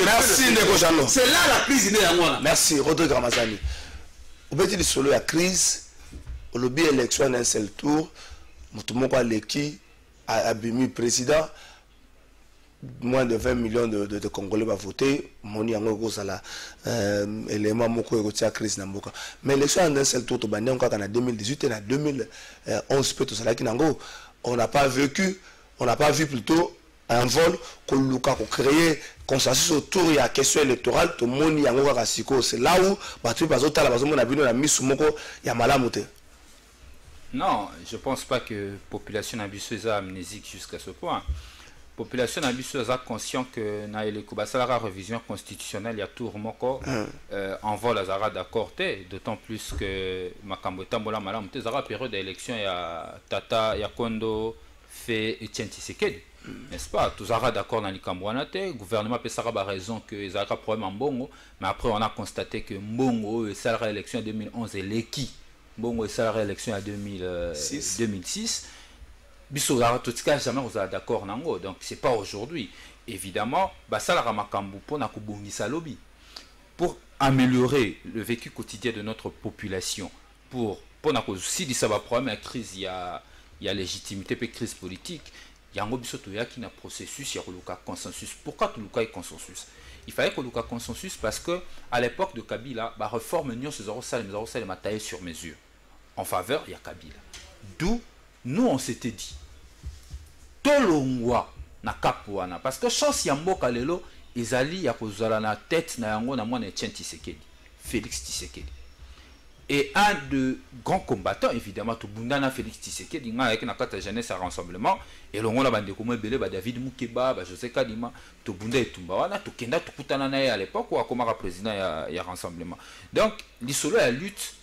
Merci Ndeko Jano. C'est là la crise né yango wana. Merci Rodrigue Ramazani. Au petit de solo la crise, au lobby élection d'un seul tour. Moutoumoko Aleki a abîmé président. Moins de 20 millions de Congolais vont voter. Moni yango kozala élément moko ekotia crise na mboka. Mais l'élection en un seul tour to bandi encore en 2018 et en 2011 peut tout cela qui nango on n'a pas vécu, on n'a pas vu plutôt un vol que Luka ko créer consensus autour de la question électorale to moni yango kaka siko. C'est là où batu bazotala bazomona bino na misu moko ya malamu te. Non, je ne pense pas que la population ambitieuse est amnésique jusqu'à ce point. La population ambitieuse est consciente que dans la révision constitutionnelle, il y a tout remoko en vol à Zara d'accord, d'autant plus que Makambo Tambola Malam, la période d'élection, il y a Tata, il y a Kondo, fait Etienne Tshisekedi. N'est-ce pas? Tous Zara d'accord dans l'Ikambouanate, le gouvernement peut savoir raison que il y a un problème en Bongo, mais après on a constaté que Bongo, c'est la élection en 2011 et l'équipe. Bon, c'est la réélection en 2006. Biso jamais d'accord nango. Donc c'est pas aujourd'hui. Évidemment, ça la ramakambu pour améliorer le vécu quotidien de notre population. Pour si dit ça va problème la crise, il y a légitimité et crise politique. Il y a un processus, il y a un consensus. Pourquoi tout le consensus? Il fallait que le consensus parce que à l'époque de Kabila, la réforme nous taillé sur mesure en faveur de Kabila. D'où nous on s'était dit Tolongwa na Kapouana parce que chance Yamboka lelo ezali ya kozala na tête na yango na mwana Etienne Tshisekedi, Félix Tshisekedi. Et un de grands combattants, évidemment, tout Bundana Félix Tshisekedi, avec la carte jeunesse à rassemblement, et l'on a bandé comme David Moukeba, José Kadima, tout Bunda et Tumbawana, tout Kenda, tout Koutanana à l'époque, ou à comme président il y a rassemblement. Donc, l'issolo la lutte,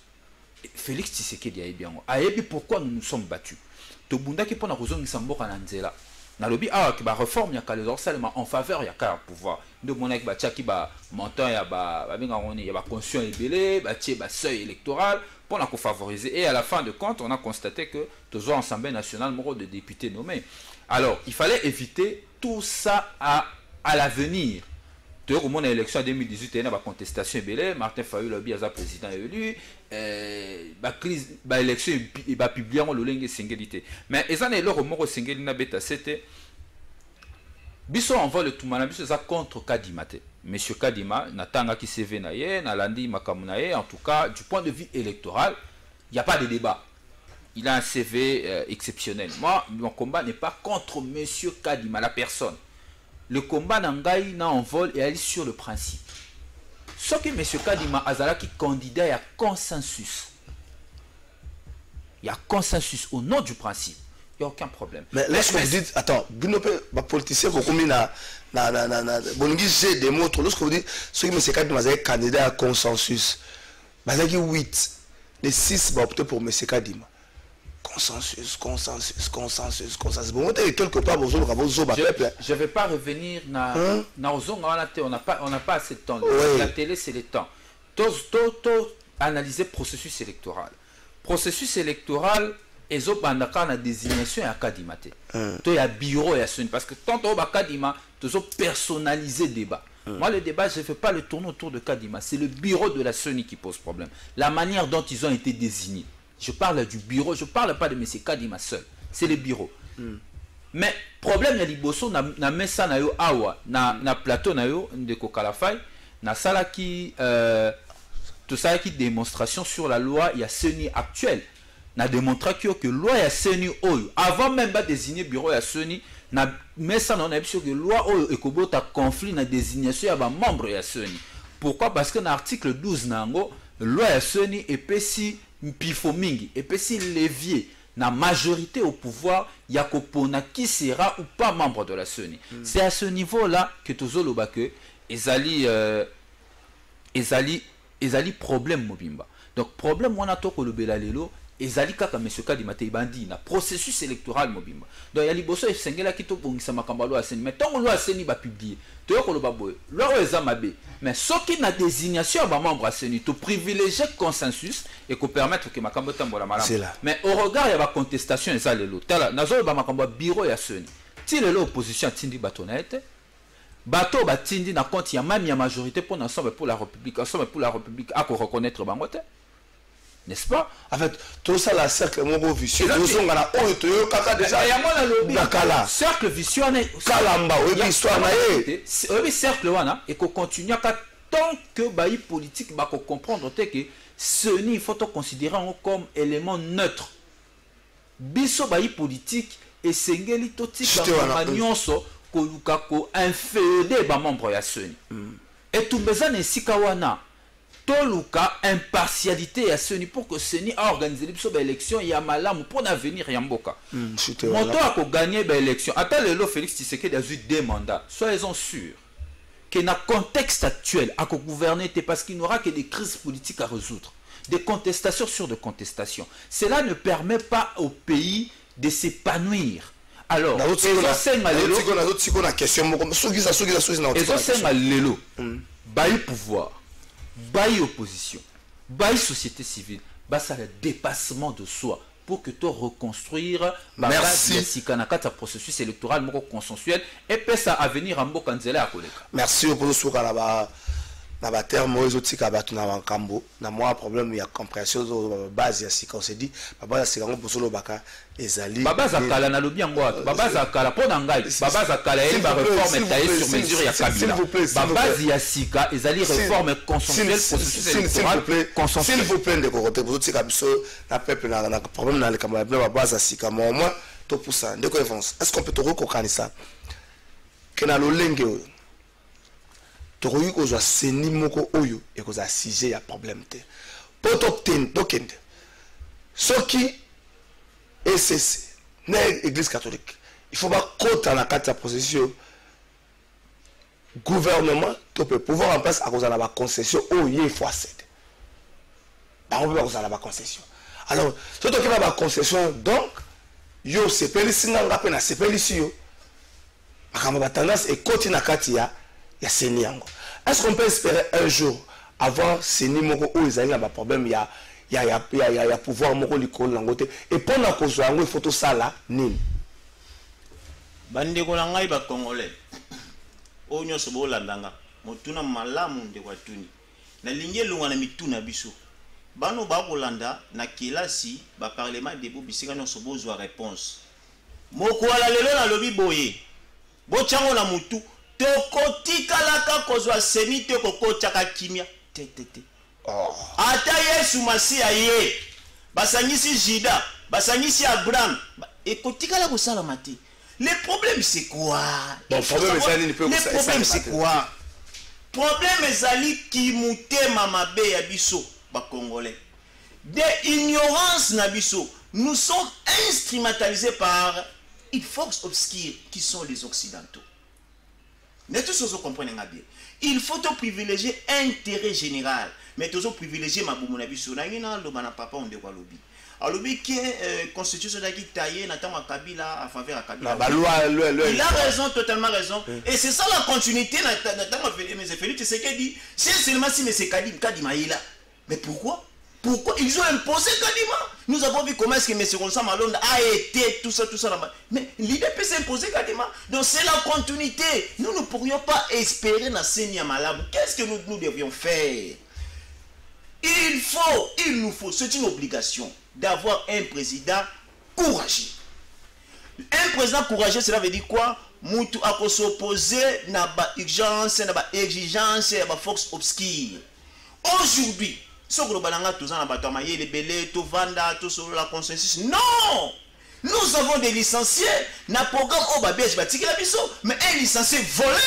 Félix Tshisekedi a bien. A pourquoi nous nous sommes battus. Tout Bunda qui prend la raison de Sambo Kananzela. nalobi awa ki ba réforme ya kala salema en faveur ya ka pouvoir ndo mona ki ba tchaki ba montant ya ba benga ngoni ya ba conscient ebele ba tie ba seuil électoral pour la favoriser, et à la fin de compte on a constaté que toujours Assemblée nationale moro de députés nommés. Alors il fallait éviter tout ça à l'avenir. Au moment de l'élection en 2018, il y a une contestation, Martin Fayulu lobby a président élu, l'élection il va publier en langue singulité. Mais ils ont leur mot singulité bêta c'était biso envoie le tout malabis ça contre Kadimate. Monsieur Kadima n'atanga qui CV naie, n'alandi makamunaye, en tout cas du point de vue électoral, il n'y a pas de débat. Il a un CV exceptionnel. Moi, mon combat n'est pas contre Monsieur Kadima, la personne. Le combat n'angaï n'a en vol et elle sur le principe. Ce que M. Kadima Azala qui candidat, il y a consensus. Il y a consensus au nom du principe. Il n'y a aucun problème. Mais lorsque vous dites, attends, les politiciens, beaucoup mis j'ai des mots, lorsque vous dites, ce que M. Kadima est candidat à consensus, il y a 8, les 6 vont opter pour M. Kadima. Consensus. Bon, quelque part, je ne vais pas revenir on n'a pas assez de temps. Oui. La télé, c'est le temps. Analyser le processus électoral. Processus électoral, et la désignation à Kadimate. Il y a bureau et à Sony. Parce que tant que Kadima, tu as personnalisé le débat. Moi, le débat, je ne fais pas le tourner autour de Kadima. C'est le bureau de la Sony qui pose problème. La manière dont ils ont été désignés. Je parle du bureau, je ne parle pas de M. Kadima seul. C'est le bureau. Mais problème, il y a des bossons, na mesa na yo awa, na plateau na yo, de Kokalafay, na salaki, tout ça qui démonstration sur la loi, il y a Sony actuel. Na démontré que loi, il y a Sony oyo. Avant même de désigner bureau, il y a Sony, na mesa na on a que loi oyo, et que ta conflit, na désignation, il y a membre, il y a Sony. Pourquoi? Parce que dans l'article 12, nango, loi, il y a Sony, et puis Mpifo mingi et puis si levier na majorité au pouvoir yakopona qui sera ou pas membre de la CENI. C'est à ce niveau là que tozoloba que ezali problème mobimba. Donc problème wana to ko lobela lelo ezali kaka monsieur Kadimate ibandi na processus électoral mobimba. Donc ya liboso esengela ki to bongisa makambalo a CENI mais tant loi CENI ba publier to ko loba boy loi ezamabe. Mais ce qui n'a désignation à membre à CENI, tu privilégies le consensus et qu'on permettre que Makambo tambola malade. Mais au regard, il y a la contestation et ça les lots. Nazo ba Makambo bureau à CENI. Si le opposition tindi batonette, bateau batindi na compte il y a même la majorité pour l'ensemble pour la République, ensemble pour la République à reconnaître bangote. N'est-ce pas? En fait, tout ça la cercle mon vicieux. Nous sommes là oh to kaka déjà. Il y a moi le lobby. Cercle vicieux kalamba oui histoire na oui cercle wana et qu'on continue tant que baï politique ba ko comprendre que CENI il faut to considérer comme élément neutre. Biso baï politique et sengeli to tika nyonso ko luka ko inféodé ba membre ya CENI. Et tout besoin esika wana toluka impartialité à CENI pour que CENI a organisé l'élection il y a malamu pour l'avenir yamboka. Moto a gagné l'élection. Attends le Félix Tshisekedi a eu 2 mandats. Soyez-en sûrs que dans le contexte actuel à gouverner parce qu'il n'y aura que des crises politiques à résoudre, des contestations sur des contestations. Cela ne permet pas au pays de s'épanouir. Alors, pouvoir. Bail opposition, bail société civile, bah ça le dépassement de soi pour que tu reconstruire le processus électoral consensuel et puis ça à venir en Bokanzela à collègue. Merci pour le na ba terme aux autres kabatu na wankambo na moi problème il y a compréhension base ya sika on s'est dit baba sika ngo posolo baka ezali baba zakala na lobi yango baba zakala pona ngai baba zakala elle va réforme taillée sur mesure ya Kabila baba ya sika ezali réforme consensuelle processus électoral consensuel s'il vous plaît de côté vous autres kabiso na peuple na problème na le kamala baba za sika moi to pour ça de confiance est-ce qu'on peut te reconnaître ça que na lo lenge tokoki kozwa CENI moko oyo ekozala sujet ya problème te po tokende soki ECC na église catholique il faut bakota na kati ya processus gouvernement to peut pouvoir en place akozala na baconcession oyo ye faut accepter bango mpe bakozala na baconcession alors so toki na baconcession donc yo sepelisi nga nga mpe na sepelisi yo makambo ba tendance et koti na kati ya seni yango. Est-ce qu'on peut espérer un jour avoir seni moko ou ils ont ba problème ya pouvoir moko likolo nango te et pendant ko zo yango il faut tout ça là nini bande ko la ngai ba congolais o nyoso bo landanga motuna malamu nde kwa tuni na lingi elonga na mituna biso bano ba kolanda na kelasi ba parlement debout bisika nyoso bozwa réponse moko ala lelo na lobi boye bo chango na mutu tokotikalaka kozwa seni te kokotaka kimia te ata Yesu Masia ye basangisi Juda basangisi Abraham ekotikala kosala mate. Le problème c'est quoi? Le problème c'est quoi? Problème ezali ki mutema mabe ya biso ba congolais. De ignorance na biso, nous sommes instrumentalisés par une force obscure qui sont les occidentaux. Mais tous ceux qui comprennent bien. Il faut privilégier intérêt général, mais tous privilégier ma boumou na biso. Na ngina lo bana papa on de kwa lobi. Alobi qui constitution d'aki taillé natama Kabila à faveur à Kabila. Il a raison, totalement raison. Et c'est ça la continuité natama Félix Tshisekedi dit c'est seulement si mais c'est Kadima il là. Mais pourquoi? Pourquoi ils ont imposé Kadima? Nous avons vu comment est-ce que M. Gonsa Malonde a été tout ça là-bas. Mais l'IDP s'est imposé Kadima. Donc c'est la continuité. Nous ne pourrions pas espérer dans Senia Malabou. Qu'est-ce que nous devrions faire? Il nous faut, c'est une obligation d'avoir un président courageux. Un président courageux, cela veut dire quoi? Moutou a s'opposer à l'urgence, à l'exigence, à la force obscure. Aujourd'hui, ce que nous avons tous en abattement, les belés, tout vanda, tout sur la consensus. Non! Nous avons des licenciés, n'a programme au babé, mais un licencié volé,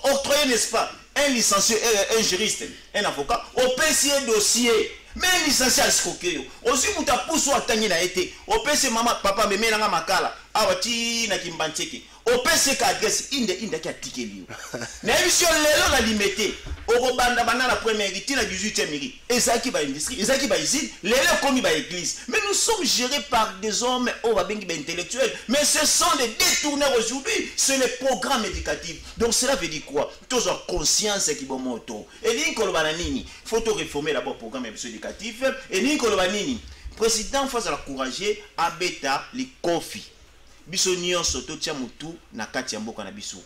octroyé, n'est-ce pas? Un licencié, un juriste, un avocat, au PCA dossier, mais un licencié à escroquer. Aussi, vous avez poussé à Tangi na été, au PCA maman, papa, mais n'a makala, awati na kimbanteki, au PCA adresse, inda qui a tiqué lui. Mais mission l'élo la limité, au Robanda Bana la première église, la 18e église, et ça qui va industrie, et ça qui va ici, l'élo comme il va église. Mais nous sommes gérés par des hommes intellectuels, mais ce sont des détourneurs aujourd'hui, c'est les programmes éducatifs. Donc cela veut dire quoi? Tous en conscience qui vont monter. Et il faut réformer d'abord le programme éducatif, et il président face à la courageux, abeta les confis. Biso nyon soto tia mutu na kati ya mboka na biso.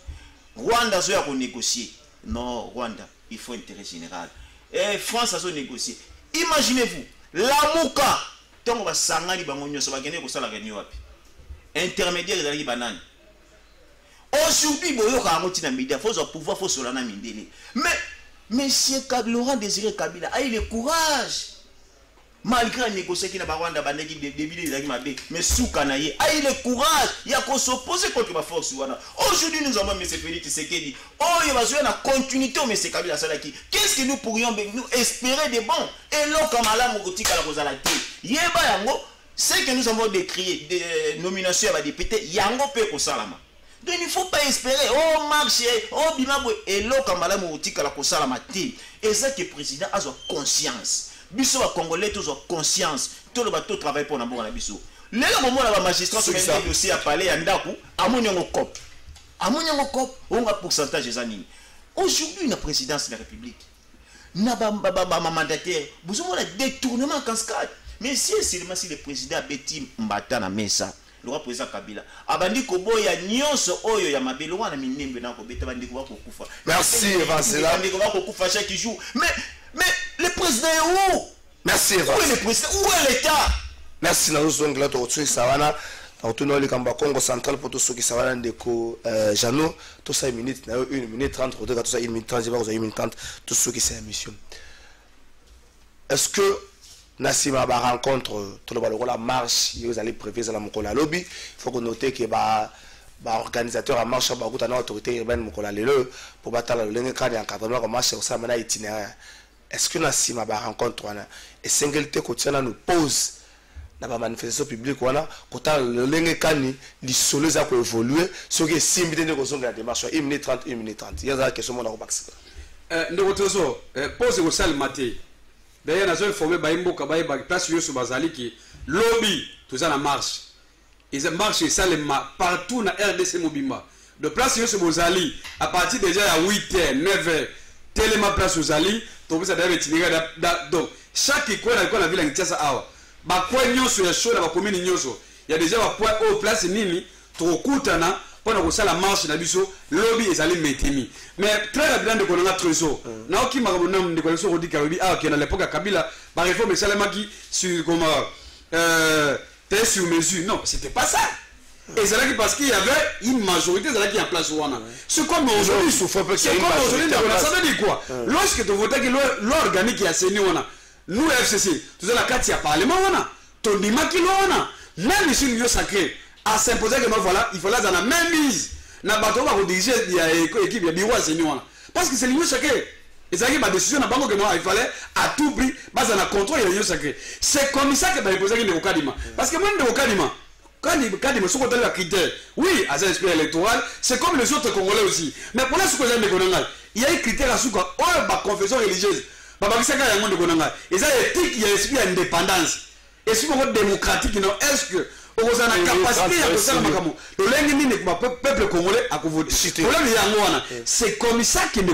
Rwanda zo ya ko négocier. Non, Rwanda, il faut intérêt général. Et France a zo négocier. Imaginez-vous, la muka tango ba sangani bango nyoso ba gene ko sala gani wapi. Intermédiaire ezali banani. Aujourd'hui boyo ka ngoti na media, faut pouvoir faut solana mindele. Mais monsieur Laurent Désiré Kabila a eu le courage. Malgré la négociation qui n'a pas Rwanda, mais Soukanaye a eu le courage, il y a qu'on s'opposer contre la force. Aujourd'hui, nous avons M. Félix Tshisekedi. Oh, il va jouer la continuité au M. Kabila Salaki. Qu'est-ce que nous pourrions nous espérer de bon? Et là, comme Alain Mogotika la Rosalati, Yeba Yango, c'est que nous avons décrié des nominations à député, Yango Peko Salama. Donc il ne faut pas espérer, oh marché, oh Bimabwe, et là, comme Alain Mogotika la Rosalati. Et ça que le président a sa conscience. Biso va Congolais tous ont conscience, tout le bateau travaille pour n'avoir la biso. Le moment là, magistrat sur le dossier à parler à Ndaku, à mon cop, on a pourcentage des années. Aujourd'hui, la présidence de la République, n'a pas mandataire, vous avez un détournement en cascade. Mais si seulement si le président Betty Mbata na mesa, le président Kabila, abandi kobo ya nyonso oyo ya mabelo wana minembe na ko beta bandi ko kufa. Merci Evancela. Bandi ko kufa chaque jour. Mais le président est où? Merci. Où est le président? Où est l'État? Merci. Nous sommes glad au dessus Savana. Dans tout le Congo central pour tous ceux qui savent ndeko Jano. Tout ça 1 minute, 1 minute 30. Tout ça 1 minute 30. 1 minute 30. Tous ceux qui c'est la mission. Est-ce que Nassima va rencontre tout le monde la marche? Vous allez prévoir la Mokola lobby. Il faut qu'on note que organisateur à marche ba kuta na autorité urbaine Mokola lelo pour batala le lenga kadi encadrement comme marche ça mana itinéraire. Est-ce que Nassima va rencontre wana et singleté kotiana nous pose na ba manifestation publique wana kota le lenga kani li solo za ko évoluer ce qui simbi de ko zonga la démarche 1 minute 30 1 minute 30. Il y a ça question mona ko baxika. Ndeko tozo pose ko sal maté. D'ailleurs na zo informé ba imboka ba ba place yoso bazali ki lobby tout ça la marche. Ils marchent ça partout na RDC Mobimba. de place yo se bozali à partir déjà à 8h 9h tellement place ozali to ça d'ailleurs itinéraire donc chaque coin dans la ville en Kinshasa awa ba coin nyonso ya show na ba commune nyonso il y a déjà ba point au place nini to kutana pendant que ça la marche na biso lobby ezali metemi mais très rapidement de konanga trésor na oki makambo de connexion rodi karobi ah qui à l'époque à Kabila ba réforme salamaki sur comment t'es sur mesure non c'était pas ça. Et c'est là parce qu'il y avait une majorité qui est en place. C'est comme aujourd'hui. C'est comme aujourd'hui. Ça veut dire quoi? Lorsque tu votes que l'organique qui a saigné, nous, FCC, tu as la carte à parlement, tu dis même ici, nous sacré, à s'imposer que voilà, il faut là dans la même mise. Na bateau va diriger l'équipe, il y a bureau à saigner. Parce que c'est l'union sacrée. Et ça, ma décision n'a pas que il fallait à tout prix, base dans le contrôle de l'union sacrée. C'est comme ça que tu as imposé le Okadima. Parce que même le Okadima, quand il me sont contrôlés la critère, oui, à un esprit électoral, c'est comme les autres Congolais aussi. Mais pour l'instant, il y a un critère à ce qu'on a une confession religieuse. Il y a éthique, il y a esprit d'indépendance. Esprit démocratique, est-ce que on a la capacité à faire le peuple congolais à voter? C'est comme ça qu'il y a.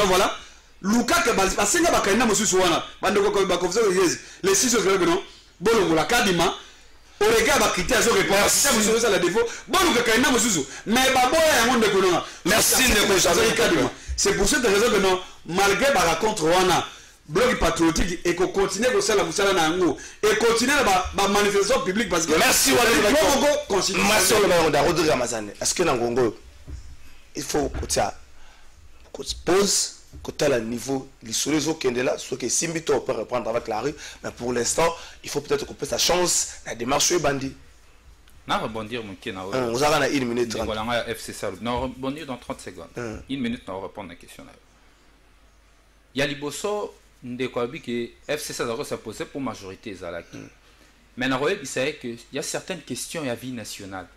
Voilà. Luka que basenga bakaina mosusu wana bandeko ko confession religieuse les 6 autres non bolongo la kadima au regard ba critères zo répondre ça vous savez la défaut bolongo kaina mosusu mais baboya yango ndeko nona merci ndeko kadima c'est pour cette raison que non malgré ba rencontre wana bloc patriotique et qu'on continue ko sala musala na yango et continuer ba manifestation publique parce que merci wala merci wala Rodrigue Ramazane est-ce que na Ngongo il faut que ça pose côté à niveau les solutions qui est là soit que Simbito peut reprendre avec la rue mais pour l'instant il faut peut-être couper sa chance la démarche bandit na rebondir mon kina on a 1 minute 30 voilà FC ça na rebondir dans 30 secondes 1 minute na répondre à la question là ya liboso ndeko abi que FC ça doit se poser pour majorité ezalaki mais na roye c'est que il y a certaines questions à vie nationale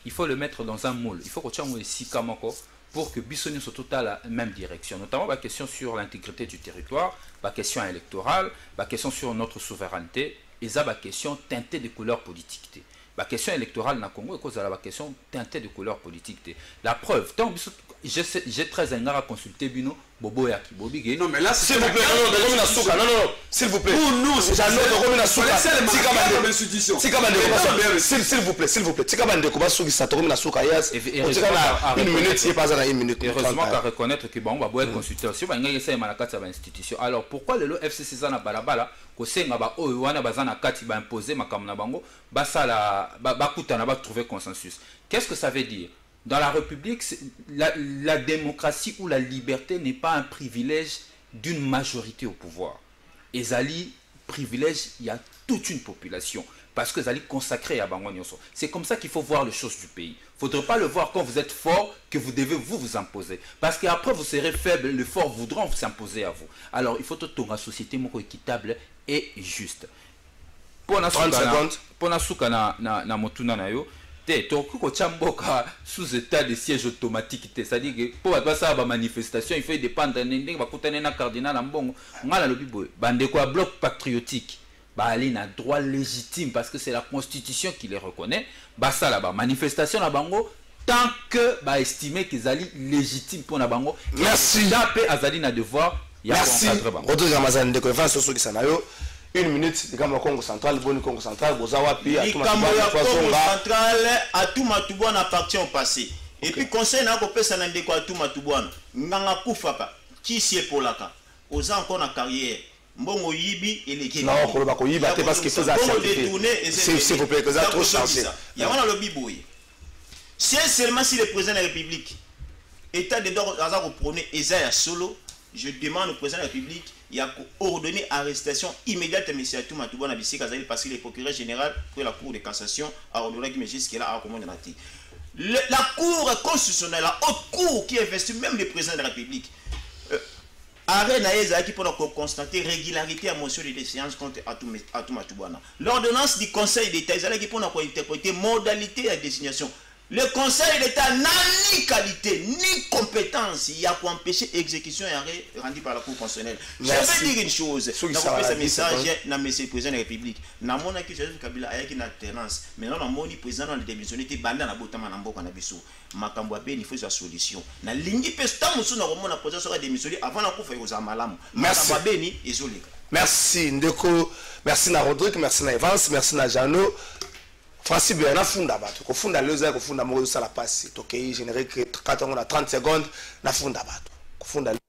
il faut le mettre dans un moule il faut que tu aies ici kamoko pour que Bissoni soit tout à la même direction, notamment la question sur l'intégrité du territoire, la question électorale, la question sur notre souveraineté, et ça la question teintée de couleurs politiques. La question électorale dans le Congo est cause de la question teintée de couleurs politiques. La preuve, tant j'ai très à consulter Bino, Bobo Yaki, Bobigé. Non, mais là, s'il vous plaît, non, s'il vous plaît. Pour nous, c'est s'il vous plaît, s'il vous plaît. Heureusement qu'à reconnaître que bon, on va consultation, institution. Alors pourquoi le FCC na balabala, que c'est nga ba owana bazana kati ba imposer makam na bango, ba sala ba kuta na ba trouver consensus. Qu'est-ce que ça veut dire? Dans la République, la démocratie ou la liberté n'est pas un privilège d'une majorité au pouvoir. Et Zali privilège, il y a toute une population. Parce que Zali consacré à Bango Nyonso. C'est comme ça qu'il faut voir les choses du pays. Il ne faudrait pas le voir quand vous êtes fort que vous devez vous imposer. Parce qu'après vous serez faible, les forts voudront s'imposer à vous. Alors il faut que la société soit équitable et juste. Pour la souka na motuna na yo, sous état de siège automatique, c'est-à-dire que pour faire une manifestation, il faut dépendre d'un cardinal en bon. On a le bloc patriotique. Il a un droit légitime parce que c'est la constitution qui les reconnaît. Ça la manifestation na bango tant que estimer qu'ils sont légitimes pour na bango. Merci. Azali na devoir. Merci. Rodrigue Ramazane de confiance sur qui yo. 1 minute de Congo central, bon Congo central, Bozawa puis à tout Congo central à tout Matubwana appartient au passé. Et puis conseil na ko pesa na ndeko à tout Matubwana. Nganga kufaka. Qui c'est pour la ka. Aux encore na carrière. Mbongo yibi et les non ko ba ko yiba parce que ça s'il vous plaît que ça trop chargé. Il y a un lobby boy. C'est seulement si le président de la République état de droit hasard prôner Esaïa solo, je demande au président de la République il a ordonné arrestation immédiate de M. Atou Matubwana Bisika parce que le procureur général pour la Cour de cassation a ordonné que M. Jusqu'à a recommandé la Cour constitutionnelle, la haute Cour qui investit même le président de la République. Arrêt Naïza qui peut constater régularité à motion de déchéance contre Atou Matubwana. L'ordonnance du Conseil d'État qui peut interpréter modalité à désignation. Le Conseil d'État n'a ni qualité, ni compétence. Il y a pour empêcher l'exécution rendue par la Cour constitutionnelle. Je vais dire une chose. Je vais faire ce message dans le président de la République. Dans mon accueil, Joseph Kabila a une alternance. Maintenant, dans mon président de la démissionné, il banda na botama na mboko na biso. Makambo ben il faut une solution. Na lingi pesta musu na romona projet sera démissionné avant la Cour faire malamu. Makambo ben ezoleka. Merci Ndeko, merci na Rodrigue, merci na Evans, merci na Jano. Francis Béana funda bato, ko funda leza ko funda mo ça la passe. Tokei générique 30 secondes na funda bato. Ko funda na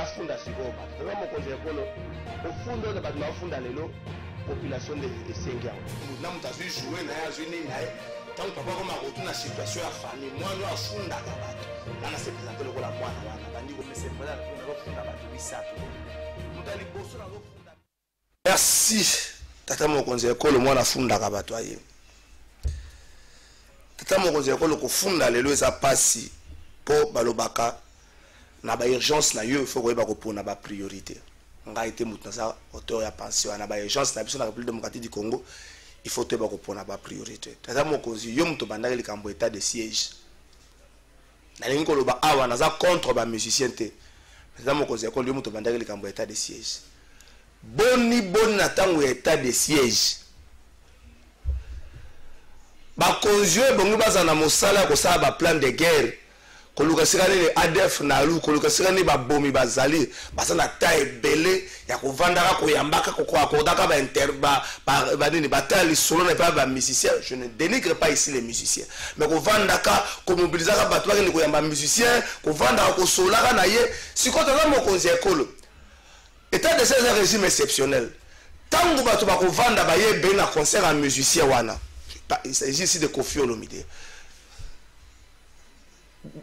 funda siko bato. Tama mo konje kolo. Ko funda bato na funda lelo population de Sengia. Na mutazu jouer na ya zuni na tant papa comme a retourné la situation à famille moi nous a funda bato. Là na se présenter le rôle à moi na merci tata mokonzi ekolo mwana funda kabato aye tata mokonzi ekolo kofunda lelo eza pasi po balobaka na ba urgence na yo faut koyeba kopona ba priorité ngai te mutu naza auteur ya pension na ba urgence na biso na République démocratique du Congo il faut te ba kopona ba priorité tata mokonzi yo mutu bandaki likambo état de siège na lingi koloba awa naza contre ba musicien te tata mokonzi ekolo yo mutu bandaki likambo état de siège boni na tango état de siège bakonzi bongo baza na mosala ko sala ba plan de guerre koluka sikane le ADF na lu koluka sikane ba bomi bazali basa na ta ebele ya kovandaka ko yambaka ko akodaka ba interba ba nini batali solo na ba musicien. Je ne dénigre pas ici les musiciens mais ko vandaka ko mobilisaka bato ba ko yamba musicien ko vandaka ko solaka na ye sikoto na mokonzi ekolo état de siège régime exceptionnel tango bato ba ko vanda ba ye be na concert en musicien wana. Il s'agit ici de Kofi Olomide.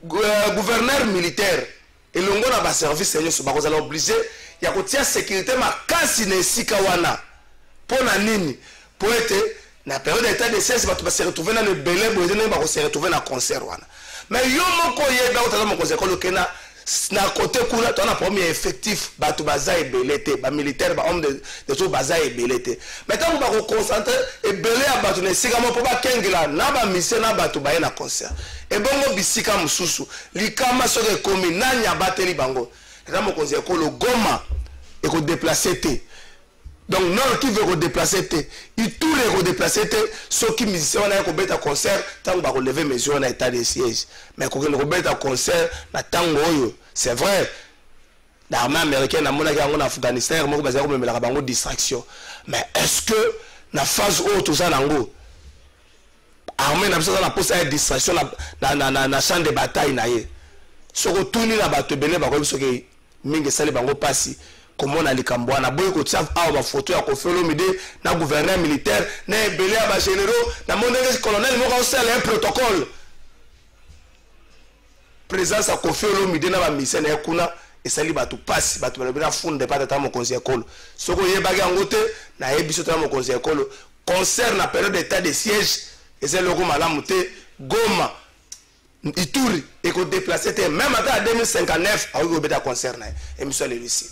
Gouverneur militaire et le ngona ba service seigneur so ba ko obligé ya ko tia sécurité ma kasi na sika wana pona nini po ete na période d'état de siège bato ba se retrouver na le belé bo ete ba ko se retrouver na concert wana mais yo moko yeba otala moko ze ko lokena na côté kuna to na premier effectif bato baza ebelete ba militaire ba homme de tout baza ebelete mais tant ba ko concentrer ebele ya bato na sika mo po ba kengela na ba mission na bato ba na concert et bongo bisika mususu likama soke komi nanya bateli bango eta mokonzi ekolo Goma et ko déplacer té donc non qui veut ko déplacer té il tout les ko déplacer té ceux qui musicien na ko beta concert tango ba ko lever mesure na état de siège mais ko beta concert na tango oyo c'est vrai l'armée américaine na mona ki en Afghanistan moko bazako memela bango distraction mais est-ce que na phase où tout ça nango armée na biso na posa ya distraction na champ de bataille na ye soko tuni na bato bele ba ko biso ke mingi sale bango pasi komona likambo na boy ko tsav awa ba photo ya Kofi Olomide na gouverneur militaire na bele ya ba généraux na mondele colonel moko au sel un protocole présence à Kofi Olomide na ba mission na kuna esali bato pasi bato bela funde pa tata mokonzi ekolo soko yebaki yango te na yebiso tata mokonzi ekolo concert na période d'état de siège et c'est le malamu te Goma Ituri et qu'on déplace même à 2059 à où beta concert na émission les Russie